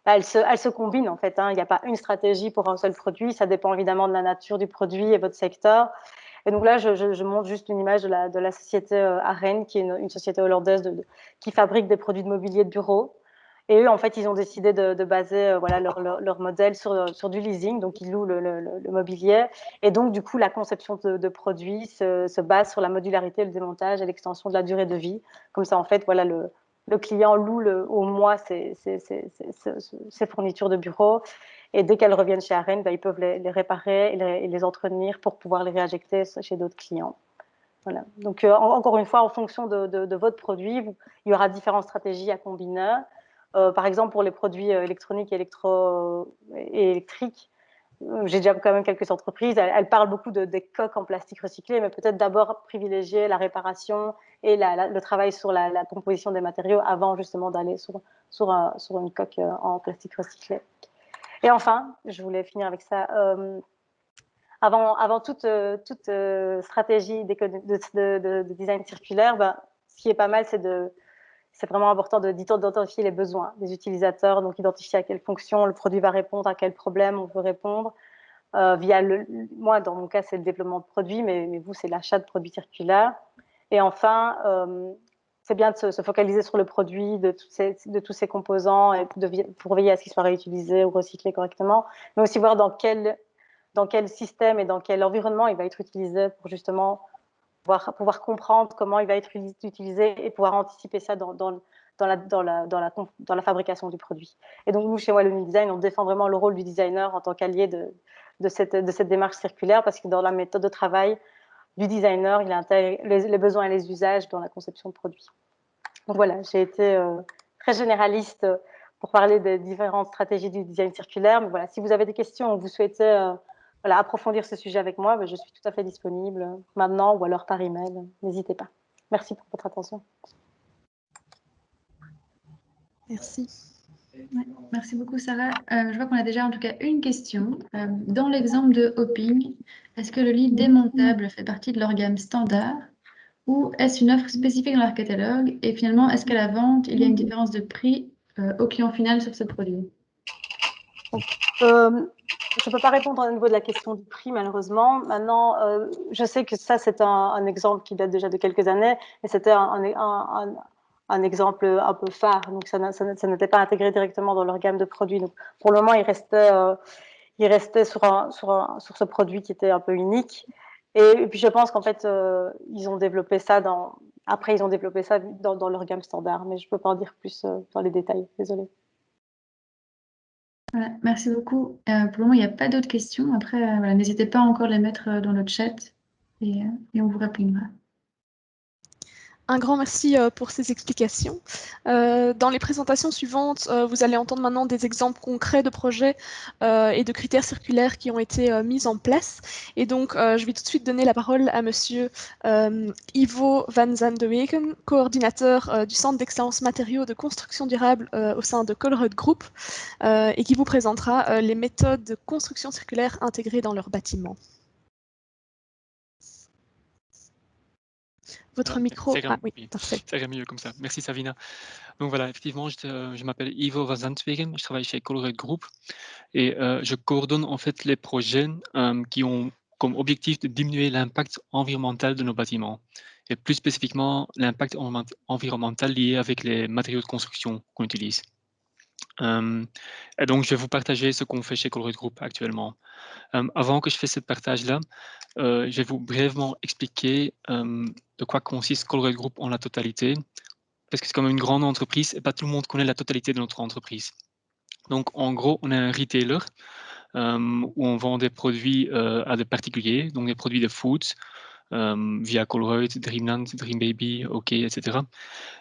elles se combinent en fait. Il n'y a pas une stratégie pour un seul produit. Ça dépend évidemment de la nature du produit et votre secteur. Et donc là, je montre juste une image de la société Arène, qui est une société hollandaise qui fabrique des produits de mobilier de bureau. Et eux, en fait, ils ont décidé de baser leur modèle sur du leasing. Donc, ils louent le mobilier. Et donc, du coup, la conception de produits se base sur la modularité, le démontage et l'extension de la durée de vie. Comme ça, en fait, voilà, le client loue au mois ses fournitures de bureau. Et dès qu'elles reviennent chez Arène, ils peuvent les réparer et les entretenir pour pouvoir les réinjecter chez d'autres clients. Voilà. Donc, encore une fois, en fonction de votre produit, il y aura différentes stratégies à combiner. Par exemple, pour les produits électroniques et électriques, j'ai déjà quand même quelques entreprises, elles parlent beaucoup des coques en plastique recyclé, mais peut-être d'abord privilégier la réparation et le travail sur la composition des matériaux avant justement d'aller sur une coque en plastique recyclé. Et enfin, je voulais finir avec ça. Avant toute stratégie de design circulaire, ce qui est pas mal, c'est vraiment important d'identifier les besoins des utilisateurs, donc identifier à quelle fonction le produit va répondre, à quel problème on veut répondre. Moi, dans mon cas, c'est le développement de produits, mais vous, c'est l'achat de produits circulaires. Et enfin, c'est bien de se focaliser sur le produit, de tous ses composants, et pour veiller à ce qu'ils soient réutilisés ou recyclés correctement, mais aussi voir dans quel système et dans quel environnement il va être utilisé pour justement pouvoir comprendre comment il va être utilisé et pouvoir anticiper ça dans la fabrication du produit. Et donc, nous, chez Wallonie Design, on défend vraiment le rôle du designer en tant qu'allié de cette démarche circulaire, parce que dans la méthode de travail du designer, il intègre les besoins et les usages dans la conception de produits. Donc voilà, j'ai été très généraliste pour parler des différentes stratégies du design circulaire. Mais voilà, si vous avez des questions ou vous souhaitez approfondir ce sujet avec moi, je suis tout à fait disponible maintenant ou alors par email. N'hésitez pas. Merci pour votre attention. Merci. Ouais, merci beaucoup, Sarah. Je vois qu'on a déjà en tout cas une question. Dans l'exemple de Hopping, est-ce que le lit démontable fait partie de leur gamme standard ou est-ce une offre spécifique dans leur catalogue? Et finalement, est-ce qu'à la vente, il y a une différence de prix au client final sur ce produit? Je ne peux pas répondre au niveau de la question du prix, malheureusement. Maintenant, je sais que ça, c'est un exemple qui date déjà de quelques années, et c'était un exemple un peu phare. Donc, ça n'était pas intégré directement dans leur gamme de produits. Donc, pour le moment, ils restaient sur ce produit qui était un peu unique. Et puis, je pense qu'en fait, ils ont développé ça après, ils ont développé ça dans leur gamme standard, mais je ne peux pas en dire plus dans les détails. Désolée. Voilà, merci beaucoup. Pour le moment, il n'y a pas d'autres questions. Après, voilà, n'hésitez pas encore à les mettre dans le chat et on vous répondra. Un grand merci pour ces explications. Dans les présentations suivantes, vous allez entendre maintenant des exemples concrets de projets et de critères circulaires qui ont été mis en place. Et donc, je vais tout de suite donner la parole à Monsieur Ivo van Zandewegen, coordinateur du Centre d'excellence matériaux de construction durable au sein de Colruyt Group, et qui vous présentera les méthodes de construction circulaire intégrées dans leurs bâtiments. Votre micro. Ah oui, parfait. Ça ira mieux comme ça. Merci Savina. Donc voilà, effectivement, je m'appelle Ivo van Zandwegen, je travaille chez Colruyt Group et je coordonne en fait les projets qui ont comme objectif de diminuer l'impact environnemental de nos bâtiments et plus spécifiquement l'impact environnemental lié avec les matériaux de construction qu'on utilise. Et donc, je vais vous partager ce qu'on fait chez Colruyt Group actuellement. Avant que je fasse ce partage-là, je vais vous brièvement expliquer de quoi consiste Colruyt Group en la totalité, parce que c'est comme une grande entreprise et pas tout le monde connaît la totalité de notre entreprise. Donc, en gros, on est un retailer où on vend des produits à des particuliers, donc des produits de food, via Colruyt, Dreamland, Dream Baby, OK, etc.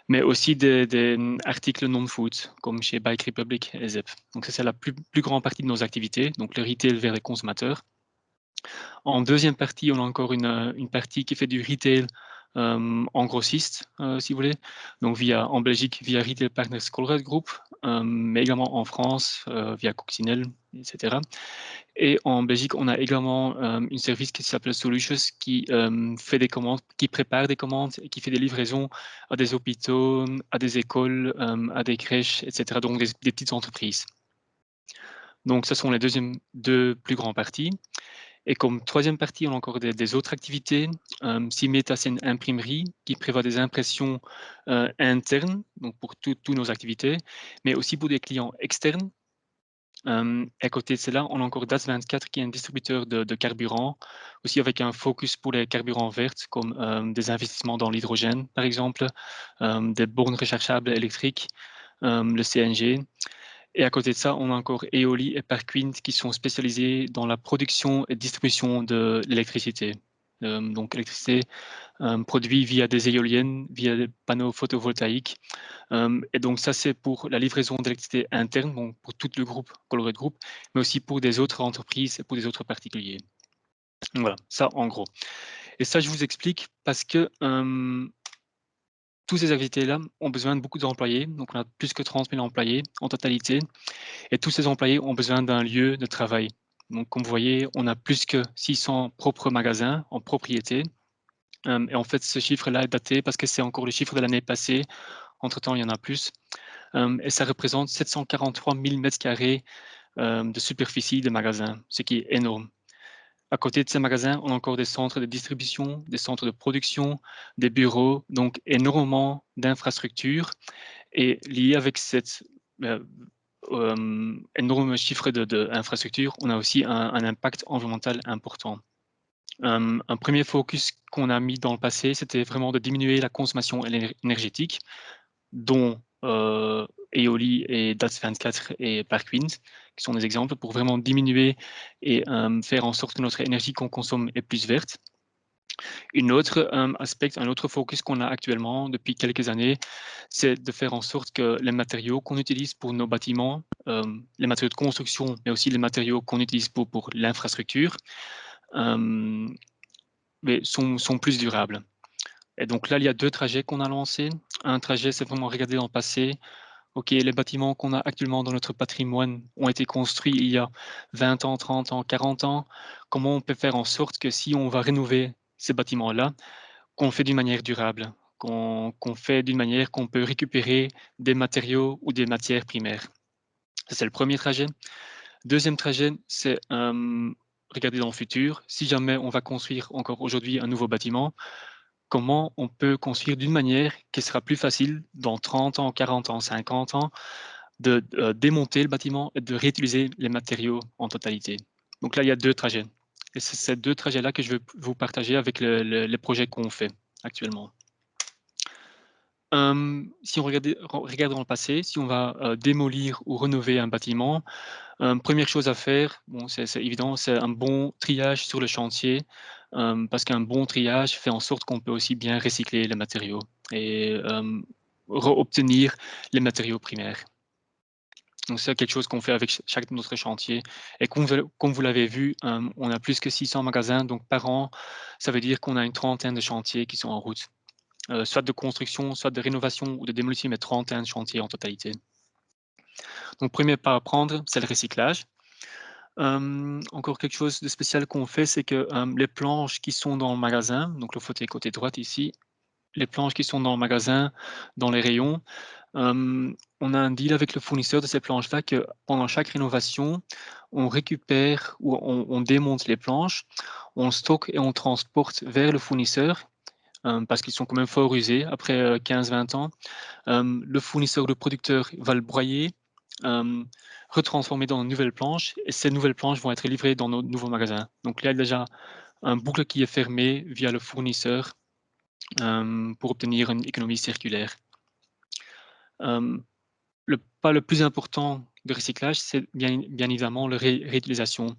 Mais aussi des articles non-food, comme chez Bike Republic et Zep. Donc, ça, c'est la plus grande partie de nos activités, donc le retail vers les consommateurs. En deuxième partie, on a encore une partie qui fait du retail en grossiste, si vous voulez. Donc, en Belgique, via Retail Partners Colruyt Group, mais également en France, via Coccinelle, etc. Et en Belgique, on a également un service qui s'appelle Solutions qui fait des commandes, qui prépare des commandes et qui fait des livraisons à des hôpitaux, à des écoles, à des crèches, etc. Donc, des petites entreprises. Donc, ce sont les deux plus grandes parties. Et comme troisième partie, on a encore des autres activités. Simeta, c'est une imprimerie qui prévoit des impressions internes, donc pour toutes nos activités, mais aussi pour des clients externes. À côté de cela, on a encore DAS24 qui est un distributeur de carburant, aussi avec un focus pour les carburants verts, comme des investissements dans l'hydrogène, par exemple, des bornes rechargeables électriques, le CNG. Et à côté de ça, on a encore Eoli et Parkwind qui sont spécialisés dans la production et distribution de l'électricité. Donc l'électricité produite via des éoliennes, via des panneaux photovoltaïques. Et donc ça, c'est pour la livraison d'électricité interne, donc pour tout le groupe, Colruyt Group, mais aussi pour des autres entreprises et pour des autres particuliers. Donc voilà, ça en gros. Et ça, je vous explique parce que tous ces activités-là ont besoin de beaucoup d'employés. Donc, on a plus que 30 000 employés en totalité. Et tous ces employés ont besoin d'un lieu de travail. Donc, comme vous voyez, on a plus que 600 propres magasins en propriété. Et en fait, ce chiffre-là est daté parce que c'est encore le chiffre de l'année passée. Entre-temps, il y en a plus. Et ça représente 743 000 mètres carrés de superficie de magasins, ce qui est énorme. À côté de ces magasins, on a encore des centres de distribution, des centres de production, des bureaux, donc énormément d'infrastructures. Et lié avec cet énorme chiffre d'infrastructures, on a aussi un impact environnemental important. Un premier focus qu'on a mis dans le passé, c'était vraiment de diminuer la consommation énergétique, dont Eoli et DAS24 et Parkwind, qui sont des exemples pour vraiment diminuer et faire en sorte que notre énergie qu'on consomme est plus verte. Un autre aspect, un autre focus qu'on a actuellement depuis quelques années, c'est de faire en sorte que les matériaux qu'on utilise pour nos bâtiments, les matériaux de construction, mais aussi les matériaux qu'on utilise pour l'infrastructure, sont plus durables. Et donc là, il y a deux trajets qu'on a lancés. Un trajet, c'est vraiment regarder dans le passé OK, les bâtiments qu'on a actuellement dans notre patrimoine ont été construits il y a 20 ans, 30 ans, 40 ans. Comment on peut faire en sorte que si on va rénover ces bâtiments-là, qu'on le fait d'une manière durable, qu'on fait d'une manière qu'on peut récupérer des matériaux ou des matières primaires. Ça, c'est le premier trajet. Deuxième trajet, c'est regarder dans le futur. Si jamais on va construire encore aujourd'hui un nouveau bâtiment, comment on peut construire d'une manière qui sera plus facile dans 30 ans, 40 ans, 50 ans, de démonter le bâtiment et de réutiliser les matériaux en totalité. Donc là, il y a deux trajets. Et c'est ces deux trajets-là que je veux vous partager avec les projets qu'on fait actuellement. Si on regarde dans le passé, si on va démolir ou rénover un bâtiment, première chose à faire, bon, c'est évident, c'est un bon triage sur le chantier, parce qu'un bon triage fait en sorte qu'on peut aussi bien recycler les matériaux et obtenir les matériaux primaires. Donc c'est quelque chose qu'on fait avec chaque de notre chantier. Et comme vous l'avez vu, on a plus que 600 magasins, donc par an, ça veut dire qu'on a une trentaine de chantiers qui sont en route. Soit de construction, soit de rénovation ou de démolition, mais 31 chantiers en totalité. Donc premier pas à prendre, c'est le recyclage. Encore quelque chose de spécial qu'on fait, c'est que les planches qui sont dans le magasin, donc le fauteuil côté droite ici, les planches qui sont dans le magasin, dans les rayons, on a un deal avec le fournisseur de ces planches-là que pendant chaque rénovation, on récupère ou on démonte les planches, on stocke et on transporte vers le fournisseur parce qu'ils sont quand même fort usés après 15-20 ans. Le fournisseur, le producteur va le broyer, retransformer dans de nouvelles planches et ces nouvelles planches vont être livrées dans nos nouveaux magasins. Donc là, il y a déjà un boucle qui est fermé via le fournisseur pour obtenir une économie circulaire. Le pas le plus important de recyclage, c'est bien évidemment la réutilisation.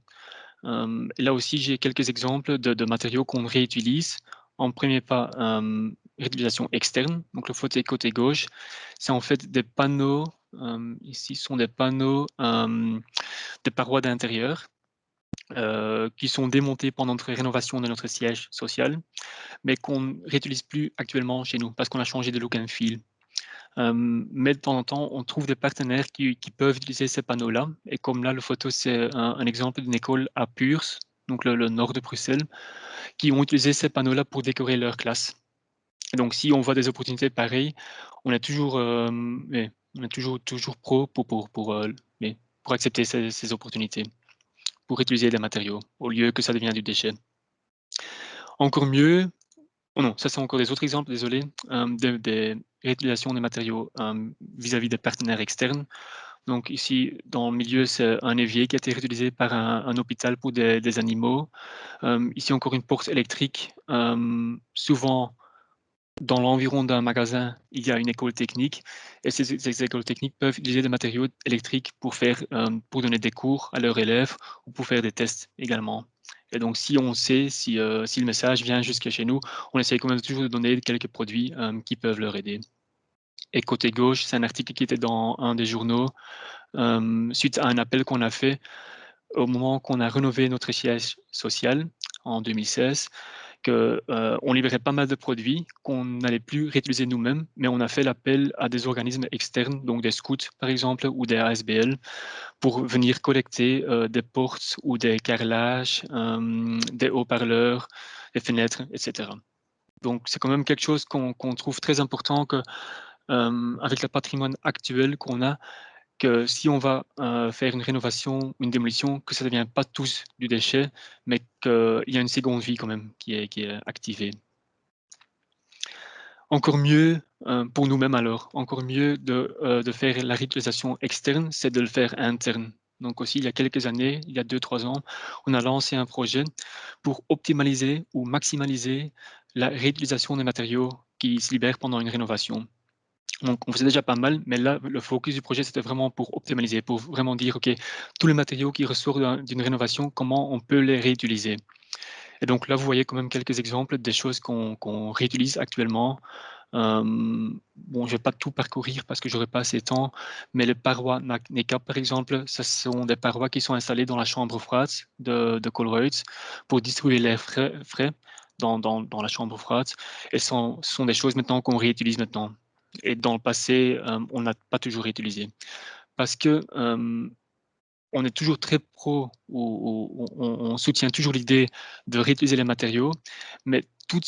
Et là aussi, j'ai quelques exemples de matériaux qu'on réutilise. En premier pas, réutilisation externe, donc le fauteuil côté gauche, c'est en fait des panneaux, ici sont des panneaux, des parois d'intérieur, qui sont démontés pendant notre rénovation de notre siège social, mais qu'on ne réutilise plus actuellement chez nous parce qu'on a changé de look and feel. Mais de temps en temps, on trouve des partenaires qui peuvent utiliser ces panneaux-là. Et comme là, le photo, c'est un exemple d'une école à Puurs, donc le nord de Bruxelles, qui ont utilisé ces panneaux-là pour décorer leur classe. Et donc, si on voit des opportunités pareilles, on est toujours, toujours pro pour accepter ces opportunités, pour utiliser des matériaux, au lieu que ça devienne du déchet. Encore mieux, oh non, ça c'est encore des autres exemples, désolé, des réutilisations des matériaux vis-à-vis des partenaires externes. Donc ici, dans le milieu, c'est un évier qui a été réutilisé par un hôpital pour des animaux. Ici, encore une porte électrique. Souvent, dans l'environ d'un magasin, il y a une école technique et ces écoles techniques peuvent utiliser des matériaux électriques pour donner des cours à leurs élèves ou pour faire des tests également. Et donc, si on sait, si le message vient jusqu'à chez nous, on essaie quand même toujours de donner quelques produits qui peuvent leur aider. Et côté gauche, c'est un article qui était dans un des journaux suite à un appel qu'on a fait au moment qu'on a rénové notre siège social en 2016, qu'on libérait pas mal de produits qu'on n'allait plus réutiliser nous-mêmes, mais on a fait l'appel à des organismes externes, donc des scouts par exemple, ou des ASBL, pour venir collecter des portes ou des carrelages, des haut-parleurs, des fenêtres, etc. Donc c'est quand même quelque chose qu'on trouve très important que, avec le patrimoine actuel qu'on a, que si on va faire une rénovation, une démolition, que ça ne devient pas tous du déchet, mais qu'il y a une seconde vie quand même qui est activée. Encore mieux, pour nous-mêmes alors, encore mieux de faire la réutilisation externe, c'est de le faire interne. Donc aussi, il y a quelques années, il y a 2-3 ans, on a lancé un projet pour optimaliser ou maximaliser la réutilisation des matériaux qui se libèrent pendant une rénovation. Donc, on faisait déjà pas mal, mais là, le focus du projet, c'était vraiment pour optimaliser, pour vraiment dire, OK, tous les matériaux qui ressortent d'une rénovation, comment on peut les réutiliser. Et donc là, vous voyez quand même quelques exemples des choses qu'on réutilise actuellement. Bon, je ne vais pas tout parcourir parce que j'aurais pas assez de temps, mais les parois NECA, par exemple, ce sont des parois qui sont installées dans la chambre froide de Colruyt pour distribuer l'air frais dans la chambre froide. Et ce sont des choses maintenant qu'on réutilise maintenant. Et dans le passé, on n'a pas toujours utilisé. Parce que on est toujours très pro, ou on soutient toujours l'idée de réutiliser les matériaux, mais tout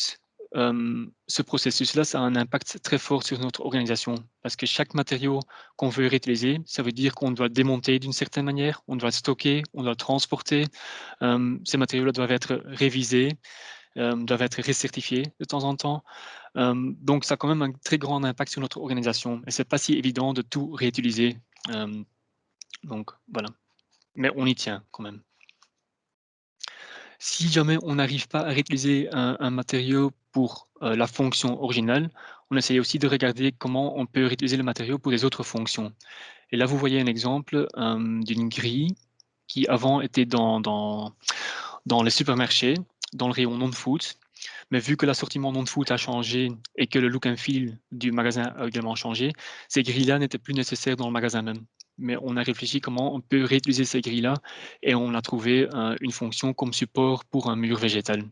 ce processus-là, ça a un impact très fort sur notre organisation, parce que chaque matériau qu'on veut réutiliser, ça veut dire qu'on doit le démonter d'une certaine manière, on doit le stocker, on doit le transporter. Ces matériaux-là doivent être révisés, doivent être recertifiés de temps en temps. Donc, ça a quand même un très grand impact sur notre organisation, et c'est pas si évident de tout réutiliser. Donc, voilà. Mais on y tient quand même. Si jamais on n'arrive pas à réutiliser un matériau pour la fonction originale, on essaye aussi de regarder comment on peut réutiliser le matériau pour des autres fonctions. Et là, vous voyez un exemple d'une grille qui avant était dans les supermarchés, dans le rayon non-food. Mais vu que l'assortiment non-food a changé et que le look and feel du magasin a également changé, ces grilles-là n'étaient plus nécessaires dans le magasin même. Mais on a réfléchi comment on peut réutiliser ces grilles-là et on a trouvé une fonction comme support pour un mur végétal,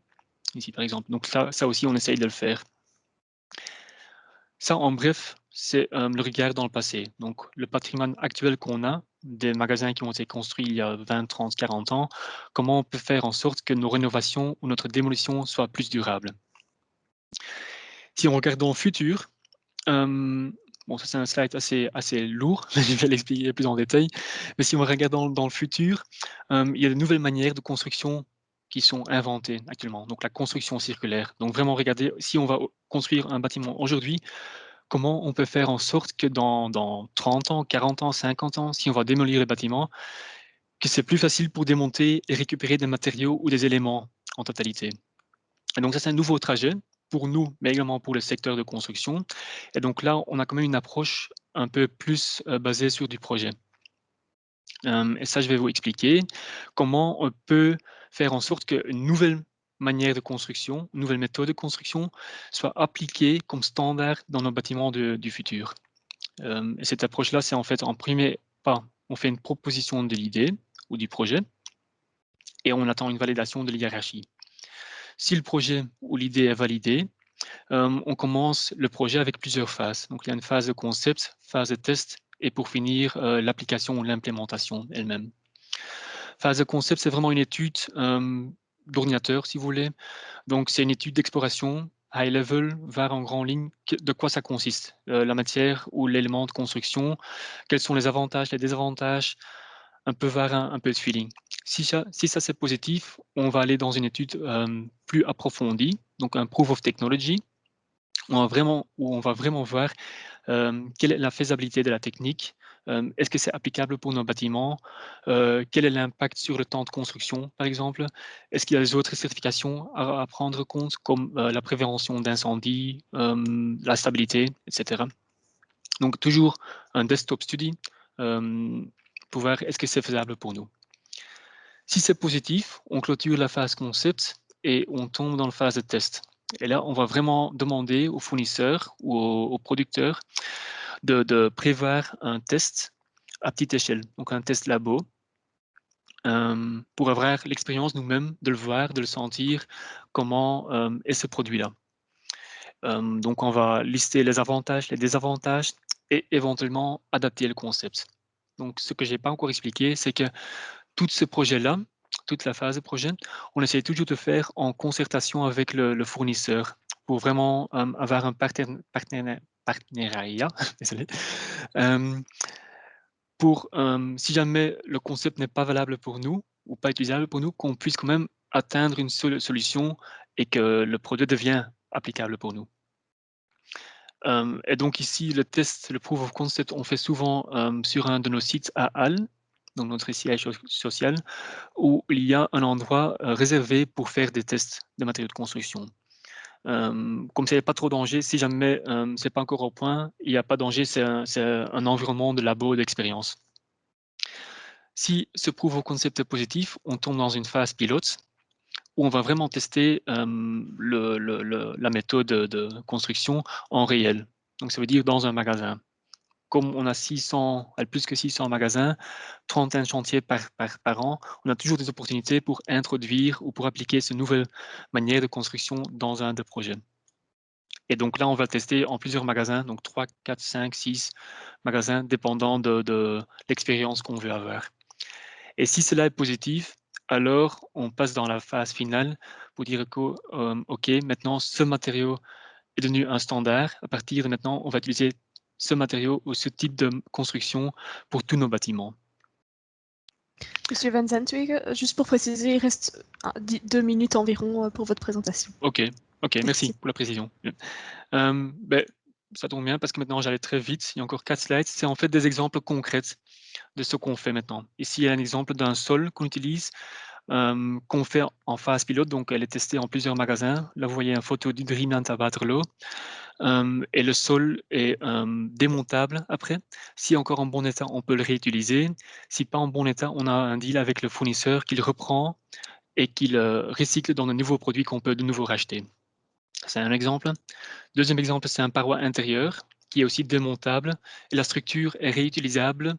ici par exemple. Donc ça aussi, on essaye de le faire. Ça, en bref, c'est le regard dans le passé. Donc le patrimoine actuel qu'on a, des magasins qui ont été construits il y a 20, 30, 40 ans, comment on peut faire en sorte que nos rénovations ou notre démolition soient plus durables. Si on regarde dans le futur, bon, ça c'est un slide assez lourd, je vais l'expliquer plus en détail, mais si on regarde dans le futur, il y a de nouvelles manières de construction qui sont inventées actuellement, donc la construction circulaire. Donc vraiment regarder, si on va construire un bâtiment aujourd'hui, comment on peut faire en sorte que dans 30 ans, 40 ans, 50 ans, si on va démolir le bâtiment, que c'est plus facile pour démonter et récupérer des matériaux ou des éléments en totalité. Et donc ça, c'est un nouveau trajet pour nous, mais également pour le secteur de construction. Et donc là, on a quand même une approche un peu plus basée sur du projet. Et ça, je vais vous expliquer comment on peut faire en sorte qu'une nouvelle manière de construction, une nouvelle méthode de construction soit appliquée comme standard dans nos bâtiments du futur. Et cette approche-là, c'est en fait en premier pas, on fait une proposition de l'idée ou du projet et on attend une validation de la hiérarchie. Si le projet ou l'idée est validée, on commence le projet avec plusieurs phases. Donc, il y a une phase de concept, phase de test et pour finir, l'application ou l'implémentation elle-même. Phase de concept, c'est vraiment une étude d'ordinateur, si vous voulez. Donc, c'est une étude d'exploration high level, voir en grande ligne de quoi ça consiste, la matière ou l'élément de construction, quels sont les avantages, les désavantages, un peu voir un peu de feeling. Si ça c'est positif, on va aller dans une étude plus approfondie, donc un proof of technology, où on va vraiment voir quelle est la faisabilité de la technique, est-ce que c'est applicable pour nos bâtiments, quel est l'impact sur le temps de construction, par exemple, est-ce qu'il y a des autres certifications à prendre compte, comme la prévention d'incendie, la stabilité, etc. Donc toujours un desktop study pour voir est-ce que c'est faisable pour nous. Si c'est positif, on clôture la phase concept et on tombe dans la phase de test. Et là, on va vraiment demander aux fournisseurs ou aux producteurs de prévoir un test à petite échelle, donc un test labo, pour avoir l'expérience nous-mêmes de le voir, de le sentir, comment est ce produit-là. Donc, on va lister les avantages, les désavantages et éventuellement adapter le concept. Donc, ce que je n'ai pas encore expliqué, c'est que tout ce projet-là, toute la phase de projet, on essaie toujours de faire en concertation avec le fournisseur pour vraiment avoir un partenariat, désolé, pour, si jamais le concept n'est pas valable pour nous ou pas utilisable pour nous, qu'on puisse quand même atteindre une solution et que le produit devienne applicable pour nous. Et donc ici, le test, le proof of concept, on fait souvent sur un de nos sites à Halle, donc notre siège social, où il y a un endroit réservé pour faire des tests de matériaux de construction. Comme ça, il n'y a pas trop de danger, si jamais ce n'est pas encore au point, il n'y a pas de danger, c'est un environnement de labo d'expérience. Si ce proof of concept est positif, on tombe dans une phase pilote où on va vraiment tester la méthode de construction en réel. Donc, ça veut dire dans un magasin. Comme on a plus que 600 magasins, 31 chantiers par an, on a toujours des opportunités pour introduire ou pour appliquer cette nouvelle manière de construction dans un des projets. Et donc là, on va tester en plusieurs magasins, donc 3, 4, 5, 6 magasins, dépendant de l'expérience qu'on veut avoir. Et si cela est positif, alors on passe dans la phase finale pour dire que, OK, maintenant ce matériau est devenu un standard. À partir de maintenant, on va utiliser ce matériau ou ce type de construction pour tous nos bâtiments. Monsieur Van Zantwegen, juste pour préciser, il reste 2 minutes environ pour votre présentation. OK, merci pour la précision. Ça tombe bien parce que maintenant j'allais très vite. Il y a encore 4 slides. C'est en fait des exemples concrets de ce qu'on fait maintenant. Ici, il y a un exemple d'un sol qu'on utilise, qu'on fait en phase pilote. Donc, elle est testée en plusieurs magasins. Là, vous voyez une photo du Dreamland à Waterloo. Et le sol est démontable après. Si encore en bon état, on peut le réutiliser. Si pas en bon état, on a un deal avec le fournisseur qu'il reprend et qu'il recycle dans de nouveaux produits qu'on peut de nouveau racheter. C'est un exemple. Deuxième exemple, c'est un paroi intérieur qui est aussi démontable et la structure est réutilisable.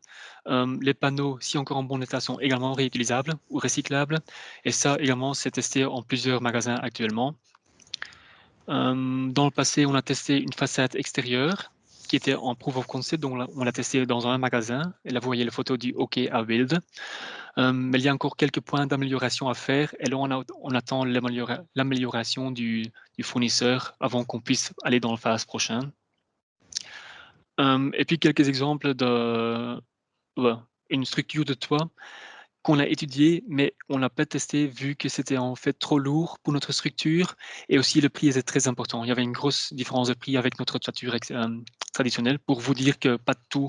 Les panneaux, si encore en bon état, sont également réutilisables ou recyclables. Et ça également, c'est testé en plusieurs magasins actuellement. Dans le passé, on a testé une façade extérieure qui était en proof of concept, donc on l'a testé dans un magasin. Et là, vous voyez la photo du OK à Build. Mais il y a encore quelques points d'amélioration à faire. Et là, on attend l'amélioration du fournisseur avant qu'on puisse aller dans la phase prochaine. Et puis quelques exemples une structure de toit qu'on a étudiée, mais on n'a pas testé vu que c'était en fait trop lourd pour notre structure et aussi le prix était très important. Il y avait une grosse différence de prix avec notre toiture traditionnelle pour vous dire que pas tout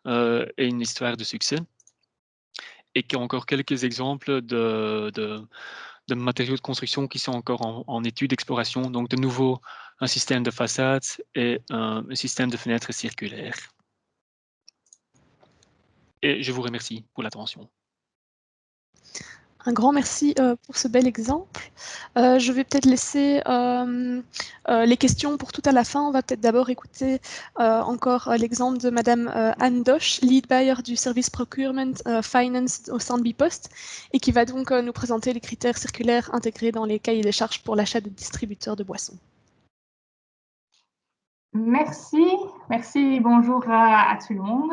est une histoire de succès. Et qu'il y a encore quelques exemples de matériaux de construction qui sont encore en étude d'exploration. Donc, de nouveau, un système de façade et un système de fenêtres circulaires. Et je vous remercie pour l'attention. Un grand merci pour ce bel exemple. Je vais peut-être laisser les questions pour tout à la fin. On va peut-être d'abord écouter encore l'exemple de Madame Anne Dosch, lead buyer du service procurement finance au sein de Bipost, et qui va donc nous présenter les critères circulaires intégrés dans les cahiers des charges pour l'achat de distributeurs de boissons. Merci, bonjour à tout le monde.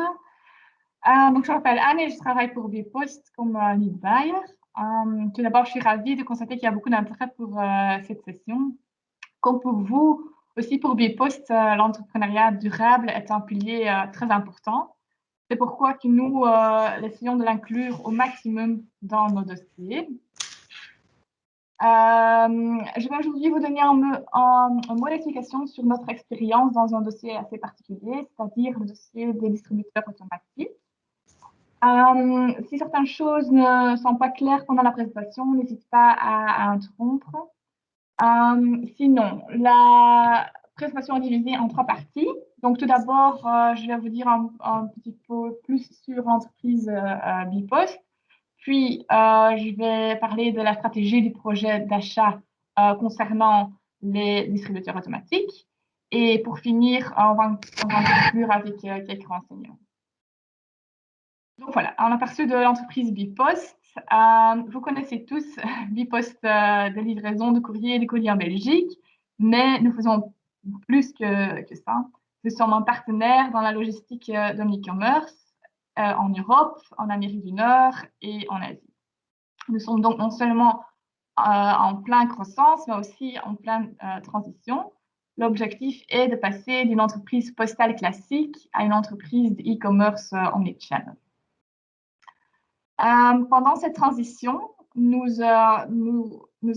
Donc, je m'appelle Anne et je travaille pour Bipost comme lead buyer. Tout d'abord, je suis ravie de constater qu'il y a beaucoup d'intérêt pour cette session. Comme pour vous, aussi pour Bipost, l'entrepreneuriat durable est un pilier très important. C'est pourquoi que nous essayons de l'inclure au maximum dans nos dossiers. Je vais aujourd'hui vous donner un mot d'explication sur notre expérience dans un dossier assez particulier, c'est-à-dire le dossier des distributeurs automatiques. Si certaines choses ne sont pas claires pendant la présentation, n'hésitez pas à interrompre. Sinon, la présentation est divisée en 3 parties. Donc, tout d'abord, je vais vous dire un petit peu plus sur l'entreprise Bipost. Puis, je vais parler de la stratégie du projet d'achat concernant les distributeurs automatiques. Et pour finir, on va conclure avec quelques renseignements. Donc voilà, un aperçu de l'entreprise Bipost. Vous connaissez tous Bipost de livraison de courrier et de colis en Belgique, mais nous faisons plus que ça. Nous sommes un partenaire dans la logistique de l'e-commerce en Europe, en Amérique du Nord et en Asie. Nous sommes donc non seulement en pleine croissance, mais aussi en pleine transition. L'objectif est de passer d'une entreprise postale classique à une entreprise de-e-commerce omnichannel. Pendant cette transition, nous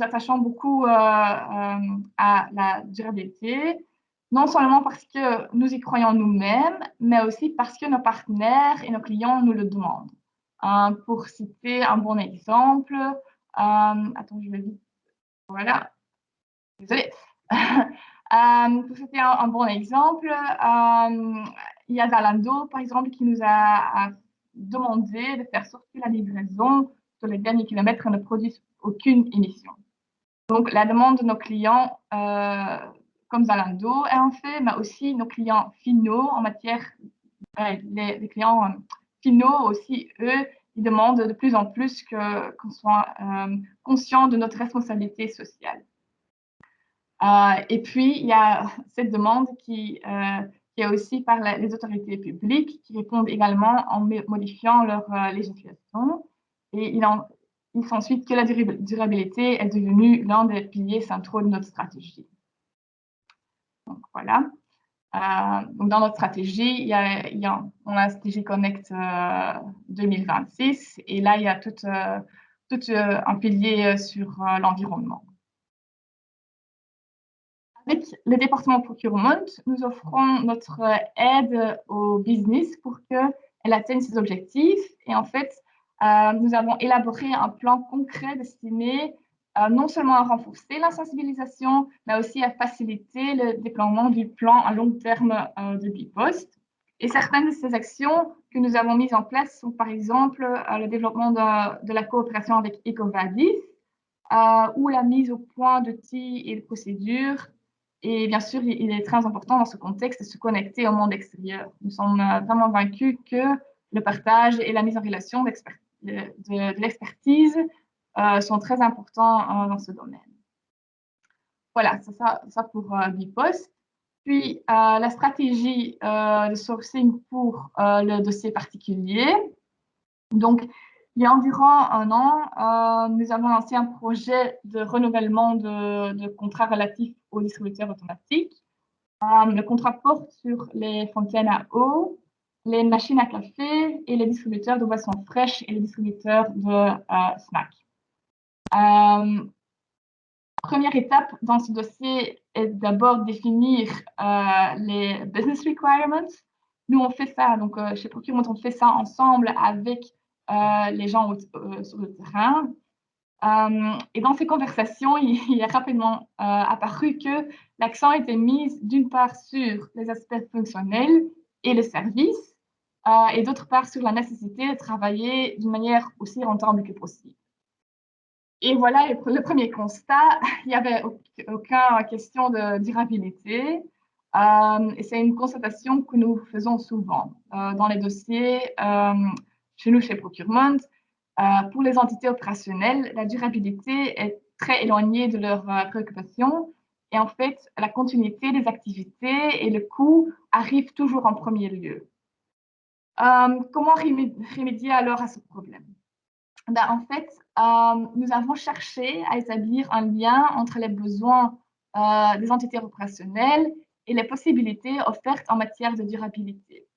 attachons beaucoup à la durabilité, non seulement parce que nous y croyons nous-mêmes, mais aussi parce que nos partenaires et nos clients nous le demandent. Pour citer un bon exemple, attends, je vais vite. Voilà. Désolée. Pour citer un bon exemple, il y a Zalando, par exemple, qui nous a demandé de faire sortir la livraison sur les derniers kilomètres et ne produisent aucune émission. Donc, la demande de nos clients, comme Zalando, est en fait, mais aussi nos clients finaux en matière, les clients finaux aussi, eux, ils demandent de plus en plus qu'on soit conscient de notre responsabilité sociale. Et puis, il y a cette demande qui est aussi par les autorités publiques qui répondent également en modifiant leur législation. Et il s'ensuit que la durabilité est devenue l'un des piliers centraux de notre stratégie. Donc, voilà. Donc dans notre stratégie, on a la stratégie Connect 2026 et là, il y a tout un pilier sur l'environnement. Avec le département procurement, nous offrons notre aide au business pour qu'elle atteigne ses objectifs. Et en fait, nous avons élaboré un plan concret destiné non seulement à renforcer la sensibilisation, mais aussi à faciliter le déploiement du plan à long terme de Bipost. Et certaines de ces actions que nous avons mises en place sont par exemple le développement de la coopération avec EcoVadis ou la mise au point d'outils et de procédures. Et bien sûr, il est très important dans ce contexte de se connecter au monde extérieur. Nous sommes vraiment vaincus que le partage et la mise en relation de l'expertise sont très importants dans ce domaine. Voilà, c'est ça pour Bipost. Puis, la stratégie de sourcing pour le dossier particulier. Donc, il y a environ un an, nous avons lancé un projet de renouvellement de contrats relatifs aux distributeurs automatiques. Le contrat porte sur les fontaines à eau, les machines à café et les distributeurs de boissons fraîches et les distributeurs de snacks. Première étape dans ce dossier est d'abord définir les business requirements. Nous, on fait ça, donc chez Procurement, on fait ça ensemble avec les gens sur le terrain. Et dans ces conversations, il est rapidement apparu que l'accent était mis d'une part sur les aspects fonctionnels et le service, et d'autre part sur la nécessité de travailler d'une manière aussi rentable que possible. Et voilà le premier constat, il n'y avait aucune question de durabilité. Et c'est une constatation que nous faisons souvent dans les dossiers chez nous, chez Procurement. Pour les entités opérationnelles, la durabilité est très éloignée de leurs préoccupations. Et en fait, la continuité des activités et le coût arrivent toujours en premier lieu. Comment remédier alors à ce problème? En fait, nous avons cherché à établir un lien entre les besoins des entités opérationnelles et les possibilités offertes en matière de durabilité.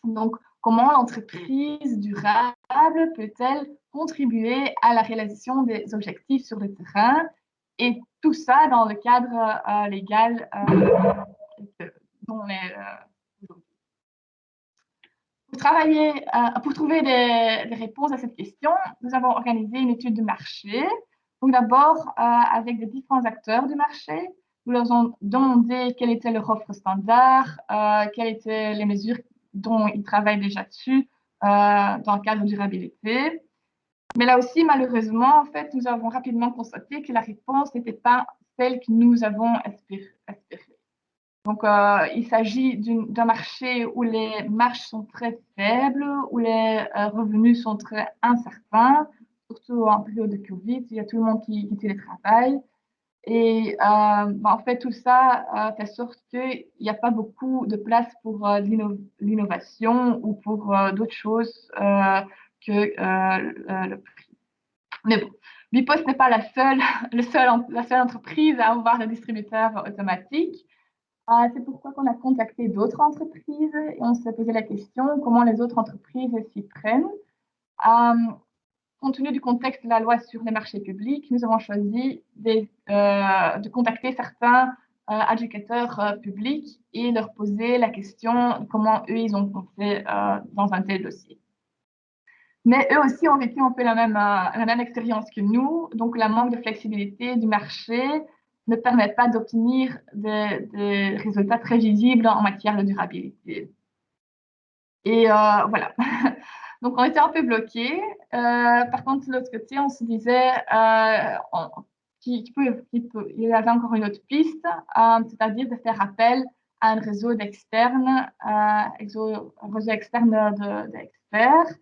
Donc, comment l'entreprise durable peut-elle contribuer à la réalisation des objectifs sur le terrain, et tout ça dans le cadre légal dont on est aujourd'hui. Pour trouver des réponses à cette question, nous avons organisé une étude de marché. Donc d'abord, avec les différents acteurs du marché, nous leur avons demandé quelle était leur offre standard, quelles étaient les mesures dont ils travaillent déjà dessus dans le cadre de durabilité. Mais là aussi, malheureusement, en fait, nous avons rapidement constaté que la réponse n'était pas celle que nous avons espérée. Donc, il s'agit d'un marché où les marges sont très faibles, où les revenus sont très incertains, surtout en période de Covid. Il y a tout le monde qui télétravaille. Et en fait, tout ça fait sorte qu'il n'y a pas beaucoup de place pour l'innovation ou pour d'autres choses que le prix. Mais bon, Bipost n'est pas la seule entreprise à avoir des distributeurs automatiques. C'est pourquoi on a contacté d'autres entreprises et on s'est posé la question comment les autres entreprises s'y prennent. Compte tenu du contexte de la loi sur les marchés publics, nous avons choisi de contacter certains éducateurs publics et leur poser la question comment eux, ils ont fait dans un tel dossier. Mais eux aussi ont vécu un peu la même expérience que nous, donc la manque de flexibilité du marché ne permet pas d'obtenir des résultats très visibles en matière de durabilité. Et voilà. Donc, on était un peu bloqués. Par contre, de l'autre côté, on se disait qu'il y avait encore une autre piste, c'est-à-dire de faire appel à un réseau d'externes, un réseau externe d'experts.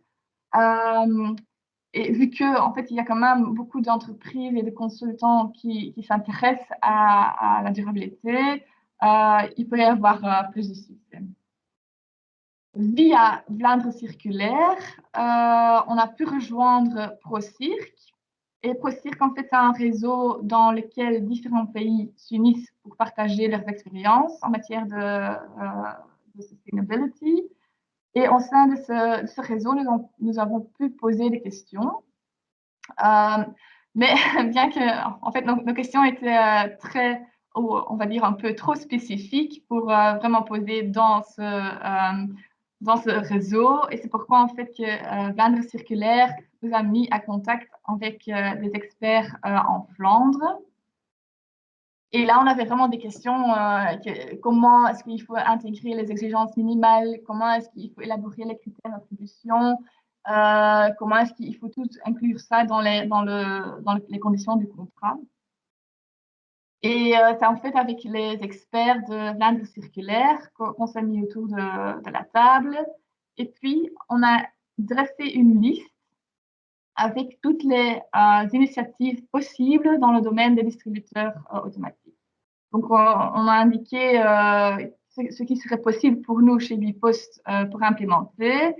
et vu que en fait, il y a quand même beaucoup d'entreprises et de consultants qui s'intéressent à la durabilité, il peut y avoir plus de succès. Via Vlaanderen Circulaire, on a pu rejoindre ProCirc. Et ProCirc, en fait, c'est un réseau dans lequel différents pays s'unissent pour partager leurs expériences en matière de sustainability. Et au sein de ce réseau, nous avons pu poser des questions. Mais bien que, en fait, nos questions étaient très, on va dire, un peu trop spécifiques pour vraiment poser dans ce réseau. Et c'est pourquoi, en fait, que Vlaanderen Circulaire nous a mis à contact avec des experts en Flandre. Et là, on avait vraiment des questions, comment est-ce qu'il faut intégrer les exigences minimales, comment est-ce qu'il faut élaborer les critères d'attribution, comment est-ce qu'il faut tout inclure ça dans les conditions du contrat. Et c'est en fait avec les experts de Vlaanderen Circulaire qu'on s'est mis autour de la table. Et puis, on a dressé une liste avec toutes les initiatives possibles dans le domaine des distributeurs automatiques. Donc, on a indiqué ce qui serait possible pour nous chez Bipost pour implémenter.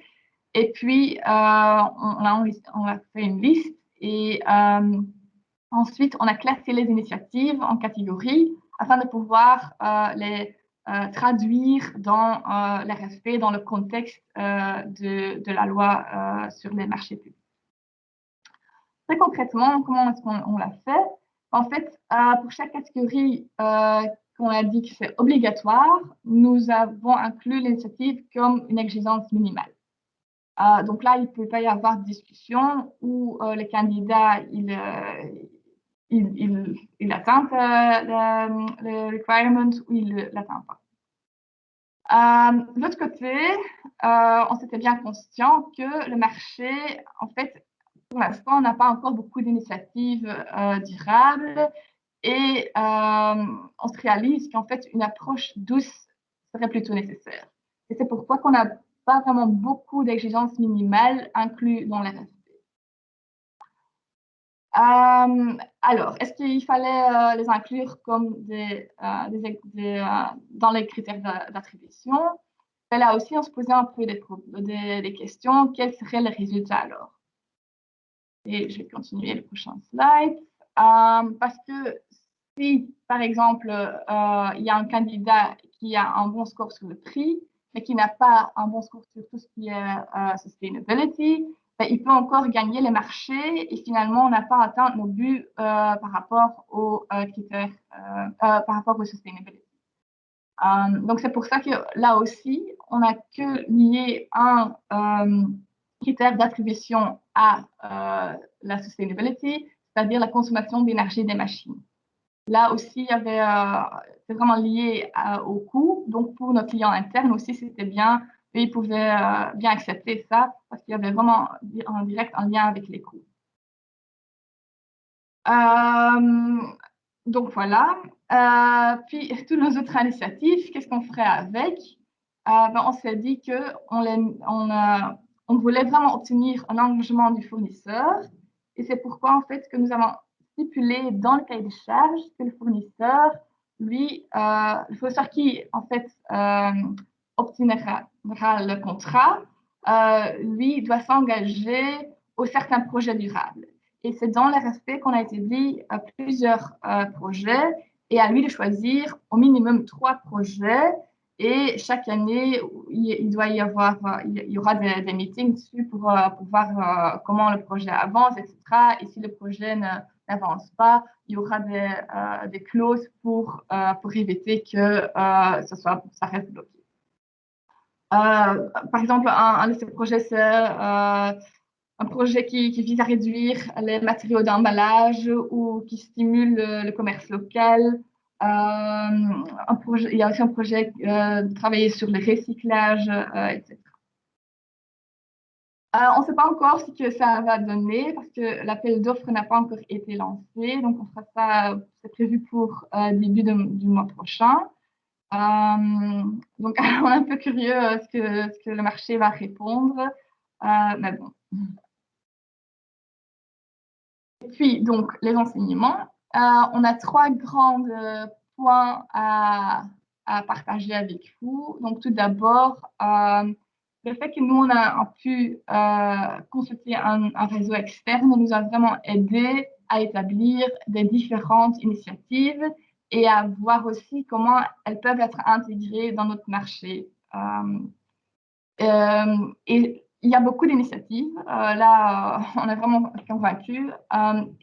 Et puis, on a fait une liste et ensuite, on a classé les initiatives en catégories afin de pouvoir les traduire dans l'RFP, dans le contexte de la loi sur les marchés publics. Très concrètement, comment est-ce qu'on l'a fait? En fait, pour chaque catégorie qu'on a dit que c'est obligatoire, nous avons inclus l'initiative comme une exigence minimale. Donc là, il ne peut pas y avoir de discussion où le candidat, il atteint le requirement ou il ne l'atteint pas. De l'autre côté, on s'était bien conscient que le marché, en fait, pour l'instant, on n'a pas encore beaucoup d'initiatives durables et on se réalise qu'en fait, une approche douce serait plutôt nécessaire. Et c'est pourquoi qu'on n'a pas vraiment beaucoup d'exigences minimales incluses dans l'RFP. Alors, est-ce qu'il fallait les inclure comme dans les critères d'attribution? Là aussi, on se posait un peu des questions. Quels seraient les résultats alors? Et je vais continuer le prochain slide. Parce que si, par exemple, il y a un candidat qui a un bon score sur le prix, mais qui n'a pas un bon score sur tout ce qui est sustainability, ben, il peut encore gagner les marchés et finalement, on n'a pas atteint nos buts par rapport aux critères, par rapport aux sustainability. Donc, c'est pour ça que là aussi, on n'a que lié un critère d'attribution à la sustainability, c'est-à-dire la consommation d'énergie des machines. Là aussi, c'est vraiment lié au coût. Donc, pour nos clients internes aussi, c'était bien, eux, ils pouvaient bien accepter ça parce qu'il y avait vraiment en direct un lien avec les coûts. Donc, voilà. Puis, toutes nos autres initiatives, qu'est-ce qu'on ferait avec? Ben, on s'est dit qu'on voulait vraiment obtenir un engagement du fournisseur. Et c'est pourquoi, en fait, que nous avons stipulé dans le cahier des charges que le fournisseur, lui, le fournisseur qui, en fait, obtiendra le contrat, lui, doit s'engager au certains projets durables. Et c'est dans l'RFP qu'on a établi plusieurs projets et à lui de choisir au minimum 3 projets. Et chaque année, il y aura des meetings dessus pour voir comment le projet avance, etc. Et si le projet n'avance pas, il y aura des clauses pour éviter que ça reste bloqué. Par exemple, un de ces projets, c'est un projet qui vise à réduire les matériaux d'emballage ou qui stimule le commerce local. Il y a aussi un projet de travailler sur le recyclage, etc. On ne sait pas encore ce que ça va donner parce que l'appel d'offres n'a pas encore été lancé. Donc, on fera ça, c'est prévu pour début du mois prochain. Donc, on est un peu curieux ce que le marché va répondre. Mais bon. puis, donc, les enseignements. On a 3 grands points à partager avec vous. Donc, tout d'abord, le fait que nous, on a pu consulter un réseau externe nous a vraiment aidé à établir des différentes initiatives et à voir aussi comment elles peuvent être intégrées dans notre marché. Et il y a beaucoup d'initiatives. Là, on est vraiment convaincus.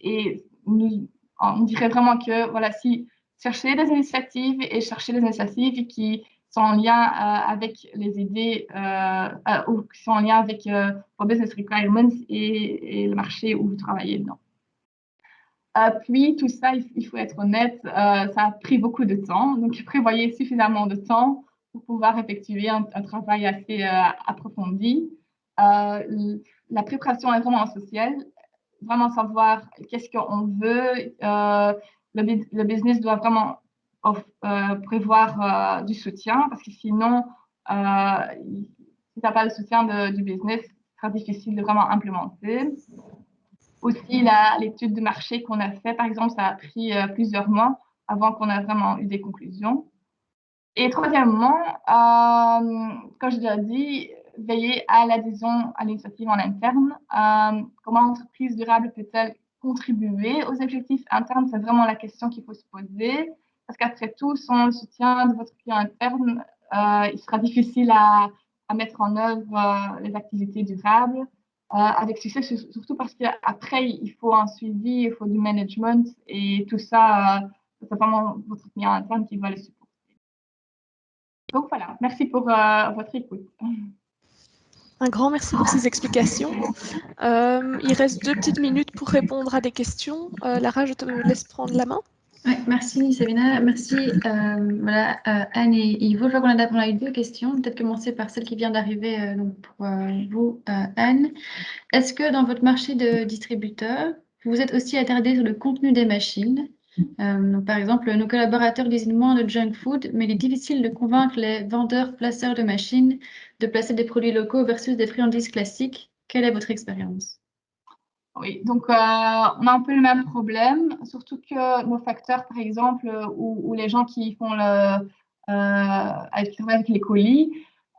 Et on dirait vraiment que, voilà, si chercher des initiatives et chercher des initiatives qui sont en lien avec les idées ou qui sont en lien avec vos business requirements et le marché où vous travaillez dedans. Puis, tout ça, il faut être honnête, ça a pris beaucoup de temps. Donc, prévoyez suffisamment de temps pour pouvoir effectuer un travail assez approfondi. La préparation est vraiment essentielle. Vraiment savoir qu'est-ce qu'on veut. Le business doit vraiment prévoir du soutien parce que sinon, si tu n'as pas le soutien du business, ce sera difficile de vraiment implémenter. Aussi, l'étude de marché qu'on a fait, par exemple, ça a pris plusieurs mois avant qu'on ait vraiment eu des conclusions. Et troisièmement, comme je l'ai dit, veiller à l'adhésion à l'initiative en interne. Comment l'entreprise durable peut-elle contribuer aux objectifs internes? C'est vraiment la question qu'il faut se poser. Parce qu'après tout, sans le soutien de votre client interne, il sera difficile à mettre en œuvre les activités durables. Avec succès, surtout parce qu'après, il faut un suivi, il faut du management et tout ça, c'est vraiment votre client interne qui va le supporter. Donc voilà, merci pour votre écoute. Un grand merci pour ces explications. Il reste 2 petites minutes pour répondre à des questions. Lara, je te laisse prendre la main. Oui, merci Sabina, merci voilà, Anne et Ivo. Je vois qu'on a eu 2 questions. Peut-être commencer par celle qui vient d'arriver pour vous, Anne. Est-ce que dans votre marché de distributeurs, vous êtes aussi attardé sur le contenu des machines? Donc, par exemple, nos collaborateurs disent moins de junk food, mais il est difficile de convaincre les vendeurs, placeurs de machines de placer des produits locaux versus des friandises classiques. Quelle est votre expérience? Oui, donc on a un peu le même problème, surtout que nos facteurs, par exemple, ou les gens qui font avec les colis,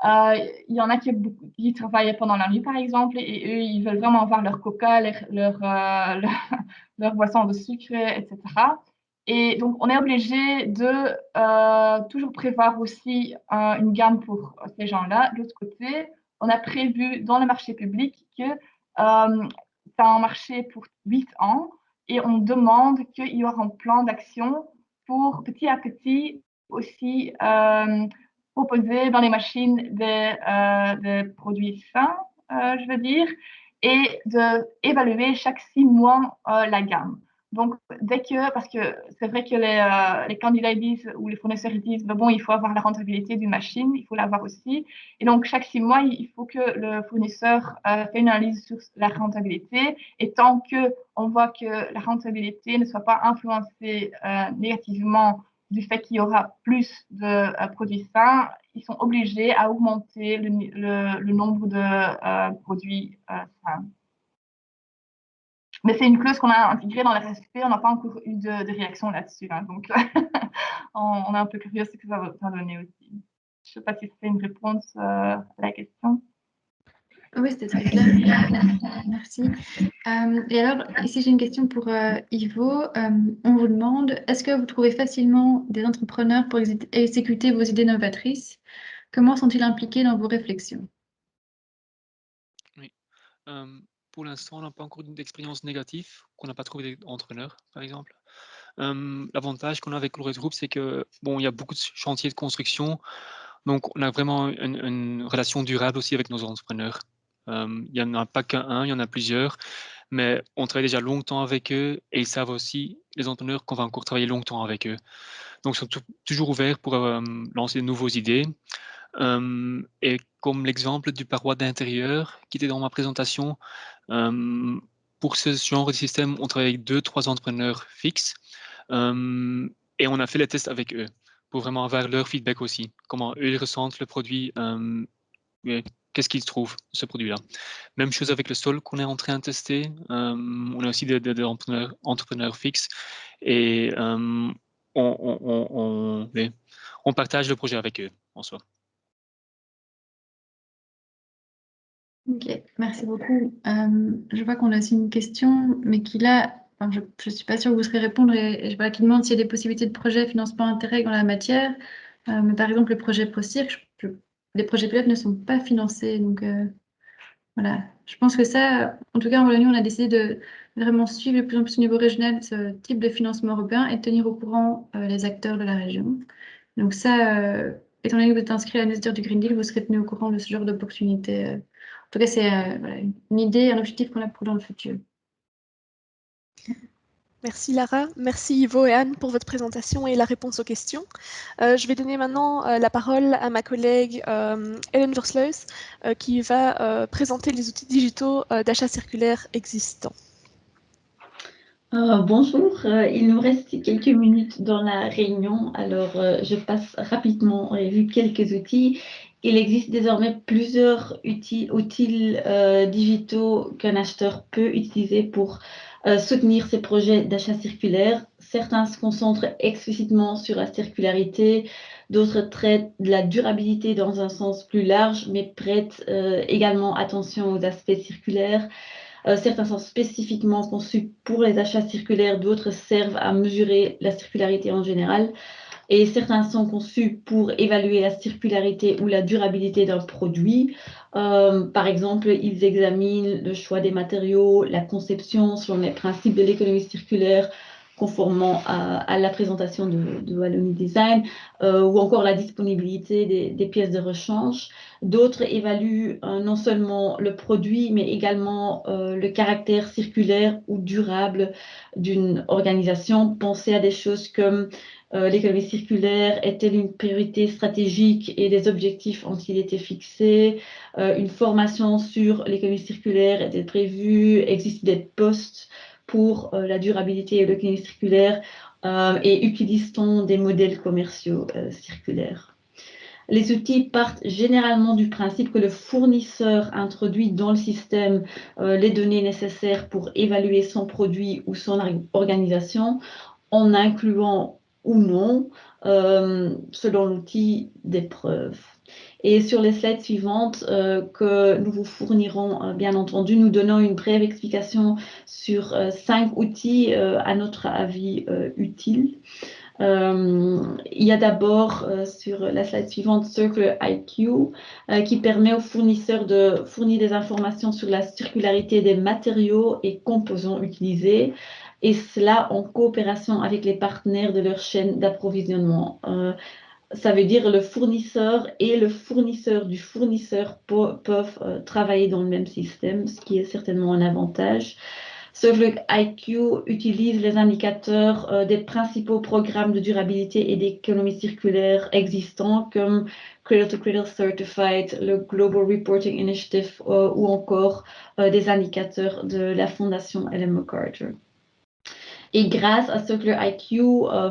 il y en a qui travaillent pendant la nuit, par exemple, et eux, ils veulent vraiment avoir leur coca, leur boisson de sucre, etc. Et donc, on est obligé de toujours prévoir aussi une gamme pour ces gens-là. De l'autre côté, on a prévu dans le marché public que c'est un marché pour 8 ans et on demande qu'il y aura un plan d'action pour petit à petit aussi proposer dans les machines des produits sains, je veux dire, et d'évaluer chaque 6 mois la gamme. Donc, parce que c'est vrai que les candidats disent, ou les fournisseurs disent, bon, il faut avoir la rentabilité d'une machine, il faut l'avoir aussi. Et donc, chaque 6 mois, il faut que le fournisseur fait une analyse sur la rentabilité. Et tant qu'on voit que la rentabilité ne soit pas influencée négativement du fait qu'il y aura plus de produits sains, ils sont obligés à augmenter le nombre de produits sains. Mais c'est une clause qu'on a intégrée dans le RSP, on n'a pas encore eu de réaction là-dessus. Hein, donc, on est un peu curieux ce que ça va donner aussi. Je ne sais pas si c'est une réponse à la question. Oui, c'était très clair. Merci. Et alors, ici, j'ai une question pour Ivo. On vous demande, est-ce que vous trouvez facilement des entrepreneurs pour exécuter vos idées novatrices? Comment sont-ils impliqués dans vos réflexions? Oui. Pour l'instant, on n'a pas encore d'expérience négative, qu'on n'a pas trouvé d'entrepreneurs, par exemple. L'avantage qu'on a avec Colruyt Group, c'est que bon, il y a beaucoup de chantiers de construction, donc on a vraiment une relation durable aussi avec nos entrepreneurs. Il n'y en a pas qu'un, il y en a plusieurs, mais on travaille déjà longtemps avec eux et ils savent aussi, les entrepreneurs, qu'on va encore travailler longtemps avec eux. Donc, ils sont toujours ouverts pour lancer de nouvelles idées. Et comme l'exemple du paroi d'intérieur qui était dans ma présentation, pour ce genre de système, on travaille avec 2-3 entrepreneurs fixes et on a fait les tests avec eux pour vraiment avoir leur feedback aussi, comment eux ils ressentent le produit qu'est-ce qu'ils trouvent de ce produit-là. Même chose avec le sol qu'on est en train de tester. On a aussi des entrepreneurs fixes et on partage le projet avec eux en soi. Ok, merci beaucoup. Je vois qu'on a aussi une question, mais qui là, enfin, je ne suis pas sûre que vous saurez répondre, et je vois qui demande s'il y a des possibilités de projets financement intérêt dans la matière. Mais par exemple, le projet ProCirque, les projets pilotes ne sont pas financés. Donc voilà, je pense que ça, en tout cas en Wallonie, on a décidé de vraiment suivre de plus en plus au niveau régional ce type de financement européen et de tenir au courant les acteurs de la région. Donc ça, étant donné que vous êtes inscrit à la newsletter du Green Deal, vous serez tenu au courant de ce genre d'opportunités. En tout cas, c'est voilà, une idée, un objectif qu'on a pour dans le futur. Merci Lara, merci Ivo et Anne pour votre présentation et la réponse aux questions. Je vais donner maintenant la parole à ma collègue Ellen Versluis qui va présenter les outils digitaux d'achat circulaire existants. Bonjour, il nous reste quelques minutes dans la réunion, alors je passe rapidement en revue quelques outils. Il existe désormais plusieurs outils digitaux qu'un acheteur peut utiliser pour soutenir ses projets d'achat circulaire. Certains se concentrent explicitement sur la circularité, d'autres traitent de la durabilité dans un sens plus large, mais prêtent également attention aux aspects circulaires. Certains sont spécifiquement conçus pour les achats circulaires, d'autres servent à mesurer la circularité en général. Et certains sont conçus pour évaluer la circularité ou la durabilité d'un produit. Par exemple, ils examinent le choix des matériaux, la conception selon les principes de l'économie circulaire, conformément à la présentation de Wallonie Design, ou encore la disponibilité des pièces de rechange. D'autres évaluent non seulement le produit, mais également le caractère circulaire ou durable d'une organisation. Pensez à des choses comme l'économie circulaire est-elle une priorité stratégique et des objectifs ont-ils été fixés? Une formation sur l'économie circulaire est-elle prévue? Existe des postes pour la durabilité et l'économie circulaire et utilise-t-on des modèles commerciaux circulaires? Les outils partent généralement du principe que le fournisseur introduit dans le système les données nécessaires pour évaluer son produit ou son organisation en incluant ou non, selon l'outil, des preuves. Et sur les slides suivantes que nous vous fournirons, bien entendu, nous donnons une brève explication sur 5 outils à notre avis utiles. Il y a d'abord sur la slide suivante Circular IQ qui permet aux fournisseurs de fournir des informations sur la circularité des matériaux et composants utilisés, et cela en coopération avec les partenaires de leur chaîne d'approvisionnement. Ça veut dire le fournisseur et le fournisseur du fournisseur peuvent travailler dans le même système, ce qui est certainement un avantage. Circular IQ utilise les indicateurs des principaux programmes de durabilité et d'économie circulaire existants comme Cradle to Cradle Certified, le Global Reporting Initiative ou encore des indicateurs de la Fondation Ellen MacArthur. Et grâce à Circular IQ,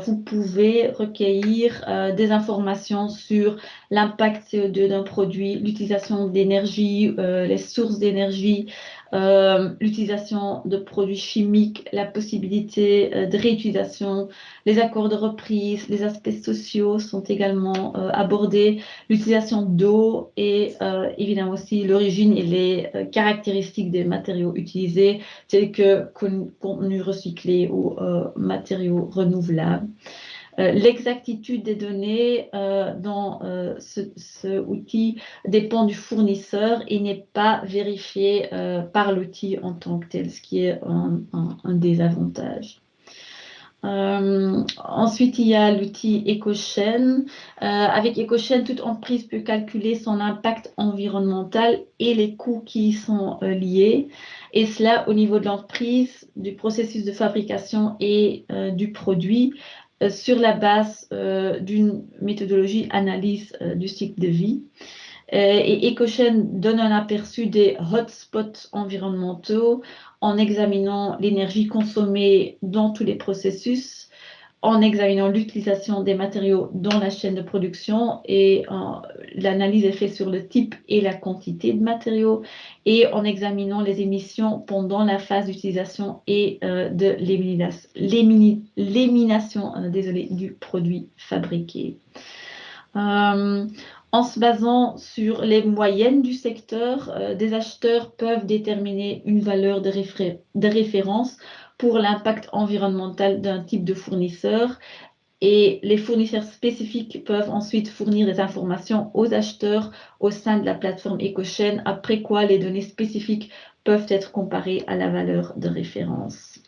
vous pouvez recueillir des informations sur l'impact CO2 d'un produit, l'utilisation d'énergie, les sources d'énergie, l'utilisation de produits chimiques, la possibilité de réutilisation, les accords de reprise, les aspects sociaux sont également abordés, l'utilisation d'eau et évidemment aussi l'origine et les caractéristiques des matériaux utilisés, tels que contenu recyclé ou matériaux renouvelables. L'exactitude des données dans ce outil dépend du fournisseur et n'est pas vérifiée par l'outil en tant que tel, ce qui est un désavantage. Ensuite, il y a l'outil EcoChain. Avec EcoChain, toute entreprise peut calculer son impact environnemental et les coûts qui y sont liés, et cela au niveau de l'entreprise, du processus de fabrication et du produit, sur la base d'une méthodologie analyse du cycle de vie. Et EcoChain donne un aperçu des hotspots environnementaux en examinant l'énergie consommée dans tous les processus, en examinant l'utilisation des matériaux dans la chaîne de production et l'analyse est faite sur le type et la quantité de matériaux et en examinant les émissions pendant la phase d'utilisation et de l'élimination du produit fabriqué. En se basant sur les moyennes du secteur, des acheteurs peuvent déterminer une valeur de référence pour l'impact environnemental d'un type de fournisseur et les fournisseurs spécifiques peuvent ensuite fournir des informations aux acheteurs au sein de la plateforme EcoChain, après quoi les données spécifiques peuvent être comparées à la valeur de référence.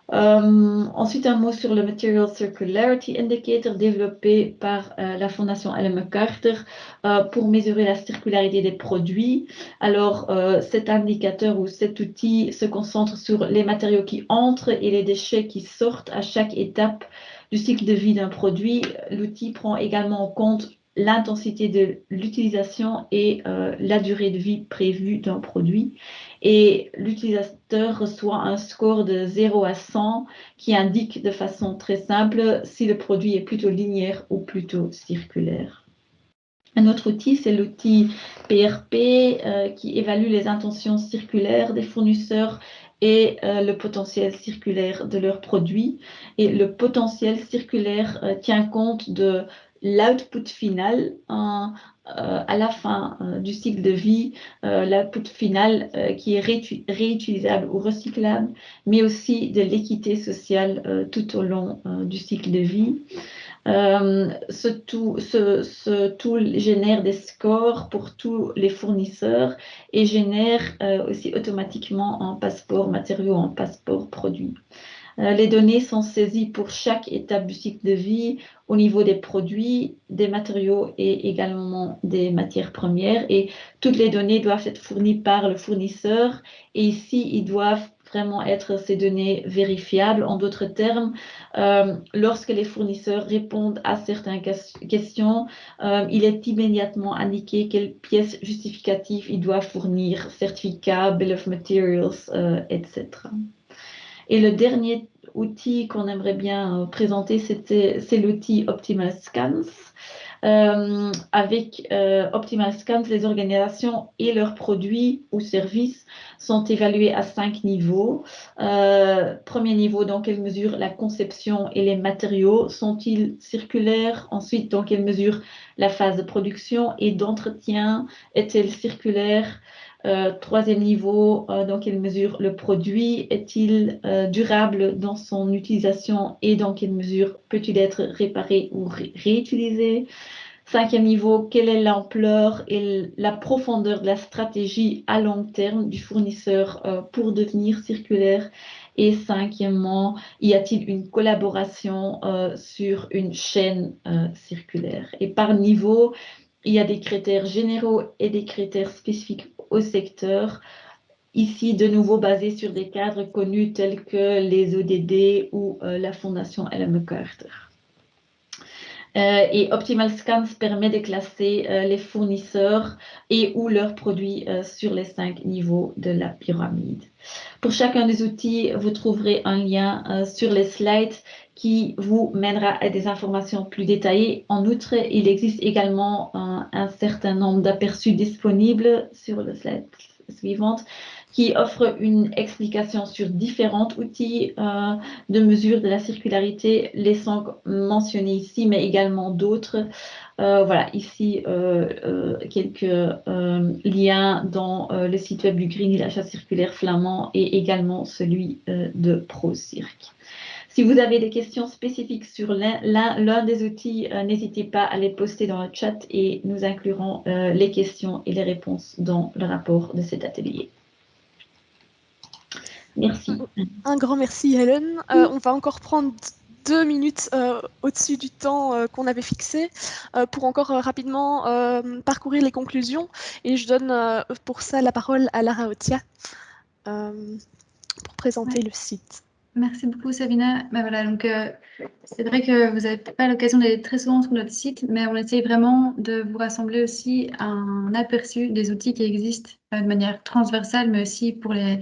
Ensuite, un mot sur le Material Circularity Indicator développé par la Fondation Ellen MacArthur pour mesurer la circularité des produits. Alors, cet indicateur ou cet outil se concentre sur les matériaux qui entrent et les déchets qui sortent à chaque étape du cycle de vie d'un produit. L'outil prend également en compte l'intensité de l'utilisation et la durée de vie prévue d'un produit. Et l'utilisateur reçoit un score de 0 à 100 qui indique de façon très simple si le produit est plutôt linéaire ou plutôt circulaire. Un autre outil, c'est l'outil PRP qui évalue les intentions circulaires des fournisseurs et le potentiel circulaire de leurs produits. Et le potentiel circulaire tient compte de l'output final à la fin du cycle de vie, l'output final qui est réutilisable ou recyclable, mais aussi de l'équité sociale tout au long du cycle de vie. Ce tool génère des scores pour tous les fournisseurs et génère aussi automatiquement un passeport matériaux, un passeport produit. Les données sont saisies pour chaque étape du cycle de vie au niveau des produits, des matériaux et également des matières premières. Et toutes les données doivent être fournies par le fournisseur. Et ici, ils doivent vraiment être ces données vérifiables. En d'autres termes, lorsque les fournisseurs répondent à certaines questions, il est immédiatement indiqué quelles pièces justificatives ils doivent fournir, certificats, bill of materials, etc. Et le dernier outil qu'on aimerait bien présenter, c'est l'outil Optimal Scans. Avec Optimal Scans, les organisations et leurs produits ou services sont évalués à 5 niveaux. Premier niveau, dans quelle mesure la conception et les matériaux sont-ils circulaires? Ensuite, dans quelle mesure la phase de production et d'entretien est-elle circulaire? Troisième niveau, dans quelle mesure le produit est-il durable dans son utilisation et dans quelle mesure peut-il être réparé ou réutilisé? Cinquième niveau, quelle est l'ampleur et la profondeur de la stratégie à long terme du fournisseur pour devenir circulaire? Et cinquièmement, y a-t-il une collaboration sur une chaîne circulaire? Et par niveau, il y a des critères généraux et des critères spécifiques au secteur, ici de nouveau basés sur des cadres connus tels que les ODD ou la Fondation Ellen MacArthur. Et Optimal Scans permet de classer les fournisseurs et ou leurs produits sur les 5 niveaux de la pyramide. Pour chacun des outils, vous trouverez un lien sur les slides qui vous mènera à des informations plus détaillées. En outre, il existe également un certain nombre d'aperçus disponibles sur le slide suivante qui offre une explication sur différents outils de mesure de la circularité, les 5 mentionnés ici, mais également d'autres. Voilà, ici, quelques liens dans le site web du Green Deal Achat Circulaire flamand et également celui de ProCirc. Si vous avez des questions spécifiques sur l'un des outils, n'hésitez pas à les poster dans le chat et nous inclurons les questions et les réponses dans le rapport de cet atelier. Merci. Un grand merci, Hélène. On va encore prendre 2 minutes au-dessus du temps qu'on avait fixé pour encore rapidement parcourir les conclusions. Et je donne pour ça la parole à Lara Otia pour présenter le site. Merci beaucoup, Sabina. Ben voilà, donc c'est vrai que vous n'avez pas l'occasion d'aller très souvent sur notre site, mais on essaye vraiment de vous rassembler aussi un aperçu des outils qui existent de manière transversale, mais aussi pour les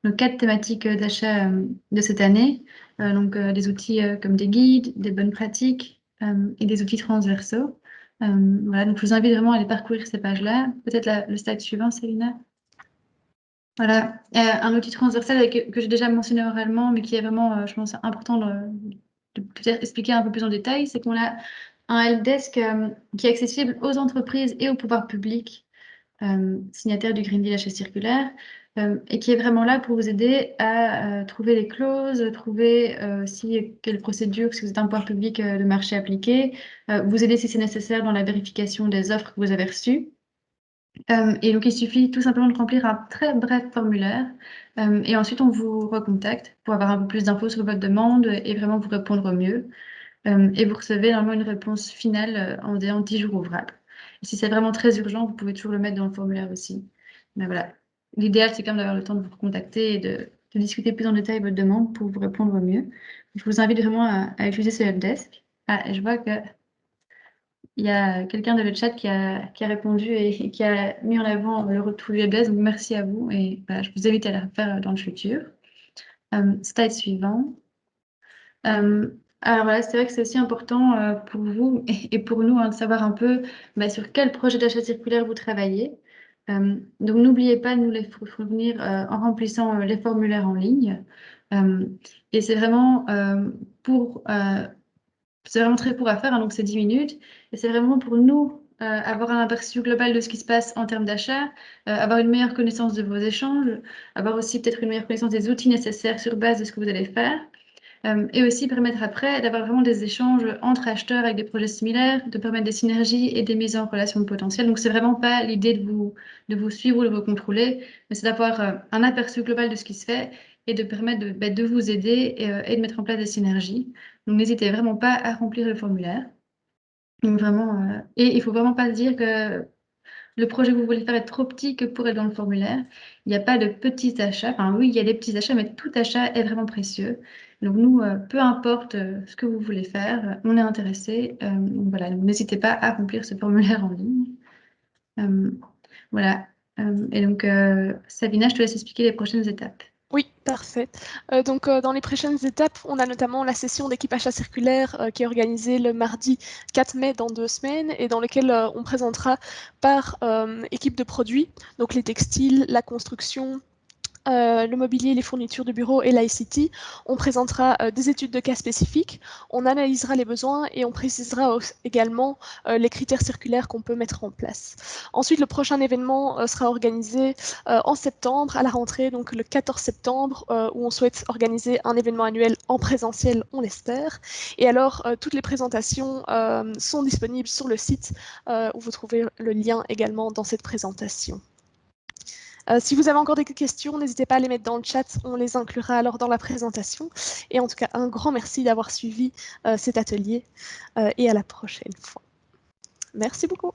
nos 4 thématiques d'achat de cette année. Donc, des outils comme des guides, des bonnes pratiques et des outils transversaux. Voilà, donc je vous invite vraiment à aller parcourir ces pages-là. Peut-être le slide suivant, Célina. Voilà, un outil transversal que j'ai déjà mentionné oralement, mais qui est vraiment, je pense, important de peut-être expliquer un peu plus en détail, c'est qu'on a un helpdesk qui est accessible aux entreprises et au pouvoir public signataires du Green Deal achat circulaire et qui est vraiment là pour vous aider à trouver les clauses, trouver si quelle procédure, si vous êtes un pouvoir public de marché appliqué, vous aider si c'est nécessaire dans la vérification des offres que vous avez reçues. Et donc, il suffit tout simplement de remplir un très bref formulaire et ensuite, on vous recontacte pour avoir un peu plus d'infos sur votre demande et vraiment vous répondre au mieux. Et vous recevez normalement une réponse finale en 10 jours ouvrables. Et si c'est vraiment très urgent, vous pouvez toujours le mettre dans le formulaire aussi. Mais voilà, l'idéal, c'est quand même d'avoir le temps de vous contacter et de discuter plus en détail votre demande pour vous répondre au mieux. Je vous invite vraiment à utiliser ce helpdesk. Ah, je vois que il y a quelqu'un de le chat qui a répondu et qui a mis en avant le retour du helpdesk. Donc, merci à vous et voilà, je vous invite à le faire dans le futur. Slide suivant. Alors voilà, c'est vrai que c'est aussi important pour vous et pour nous de savoir un peu sur quel projet d'achat circulaire vous travaillez. Donc n'oubliez pas de nous les fournir en remplissant les formulaires en ligne. Et c'est vraiment c'est vraiment très court à faire, hein, donc c'est 10 minutes. Et c'est vraiment pour nous avoir un aperçu global de ce qui se passe en termes d'achat, avoir une meilleure connaissance de vos échanges, avoir aussi peut-être une meilleure connaissance des outils nécessaires sur base de ce que vous allez faire. Et aussi permettre après d'avoir vraiment des échanges entre acheteurs avec des projets similaires, de permettre des synergies et des mises en relation potentielles. Donc, c'est vraiment pas l'idée de vous suivre ou de vous contrôler, mais c'est d'avoir un aperçu global de ce qui se fait et de permettre de vous aider et de mettre en place des synergies. Donc, n'hésitez vraiment pas à remplir le formulaire. Donc, vraiment, et il faut vraiment pas se dire que le projet que vous voulez faire est trop petit que pour être dans le formulaire. Il n'y a pas de petits achats. Enfin, oui, il y a des petits achats, mais tout achat est vraiment précieux. Donc, nous, peu importe ce que vous voulez faire, on est intéressé. Donc, voilà, donc, n'hésitez pas à remplir ce formulaire en ligne. Voilà. Et donc, Sabina, je te laisse expliquer les prochaines étapes. Oui, parfait. Donc, dans les prochaines étapes, on a notamment la session d'équipe achat circulaire qui est organisée le mardi 4 mai dans 2 semaines et dans laquelle on présentera par équipe de produits, donc les textiles, la construction, le mobilier, les fournitures de bureau et l'ICT. On présentera des études de cas spécifiques, on analysera les besoins et on précisera également les critères circulaires qu'on peut mettre en place. Ensuite, le prochain événement sera organisé en septembre, à la rentrée, donc le 14 septembre, où on souhaite organiser un événement annuel en présentiel, on l'espère. Et alors, toutes les présentations sont disponibles sur le site, où vous trouvez le lien également dans cette présentation. Si vous avez encore des questions, n'hésitez pas à les mettre dans le chat, on les inclura alors dans la présentation. Et en tout cas, un grand merci d'avoir suivi cet atelier et à la prochaine fois. Merci beaucoup.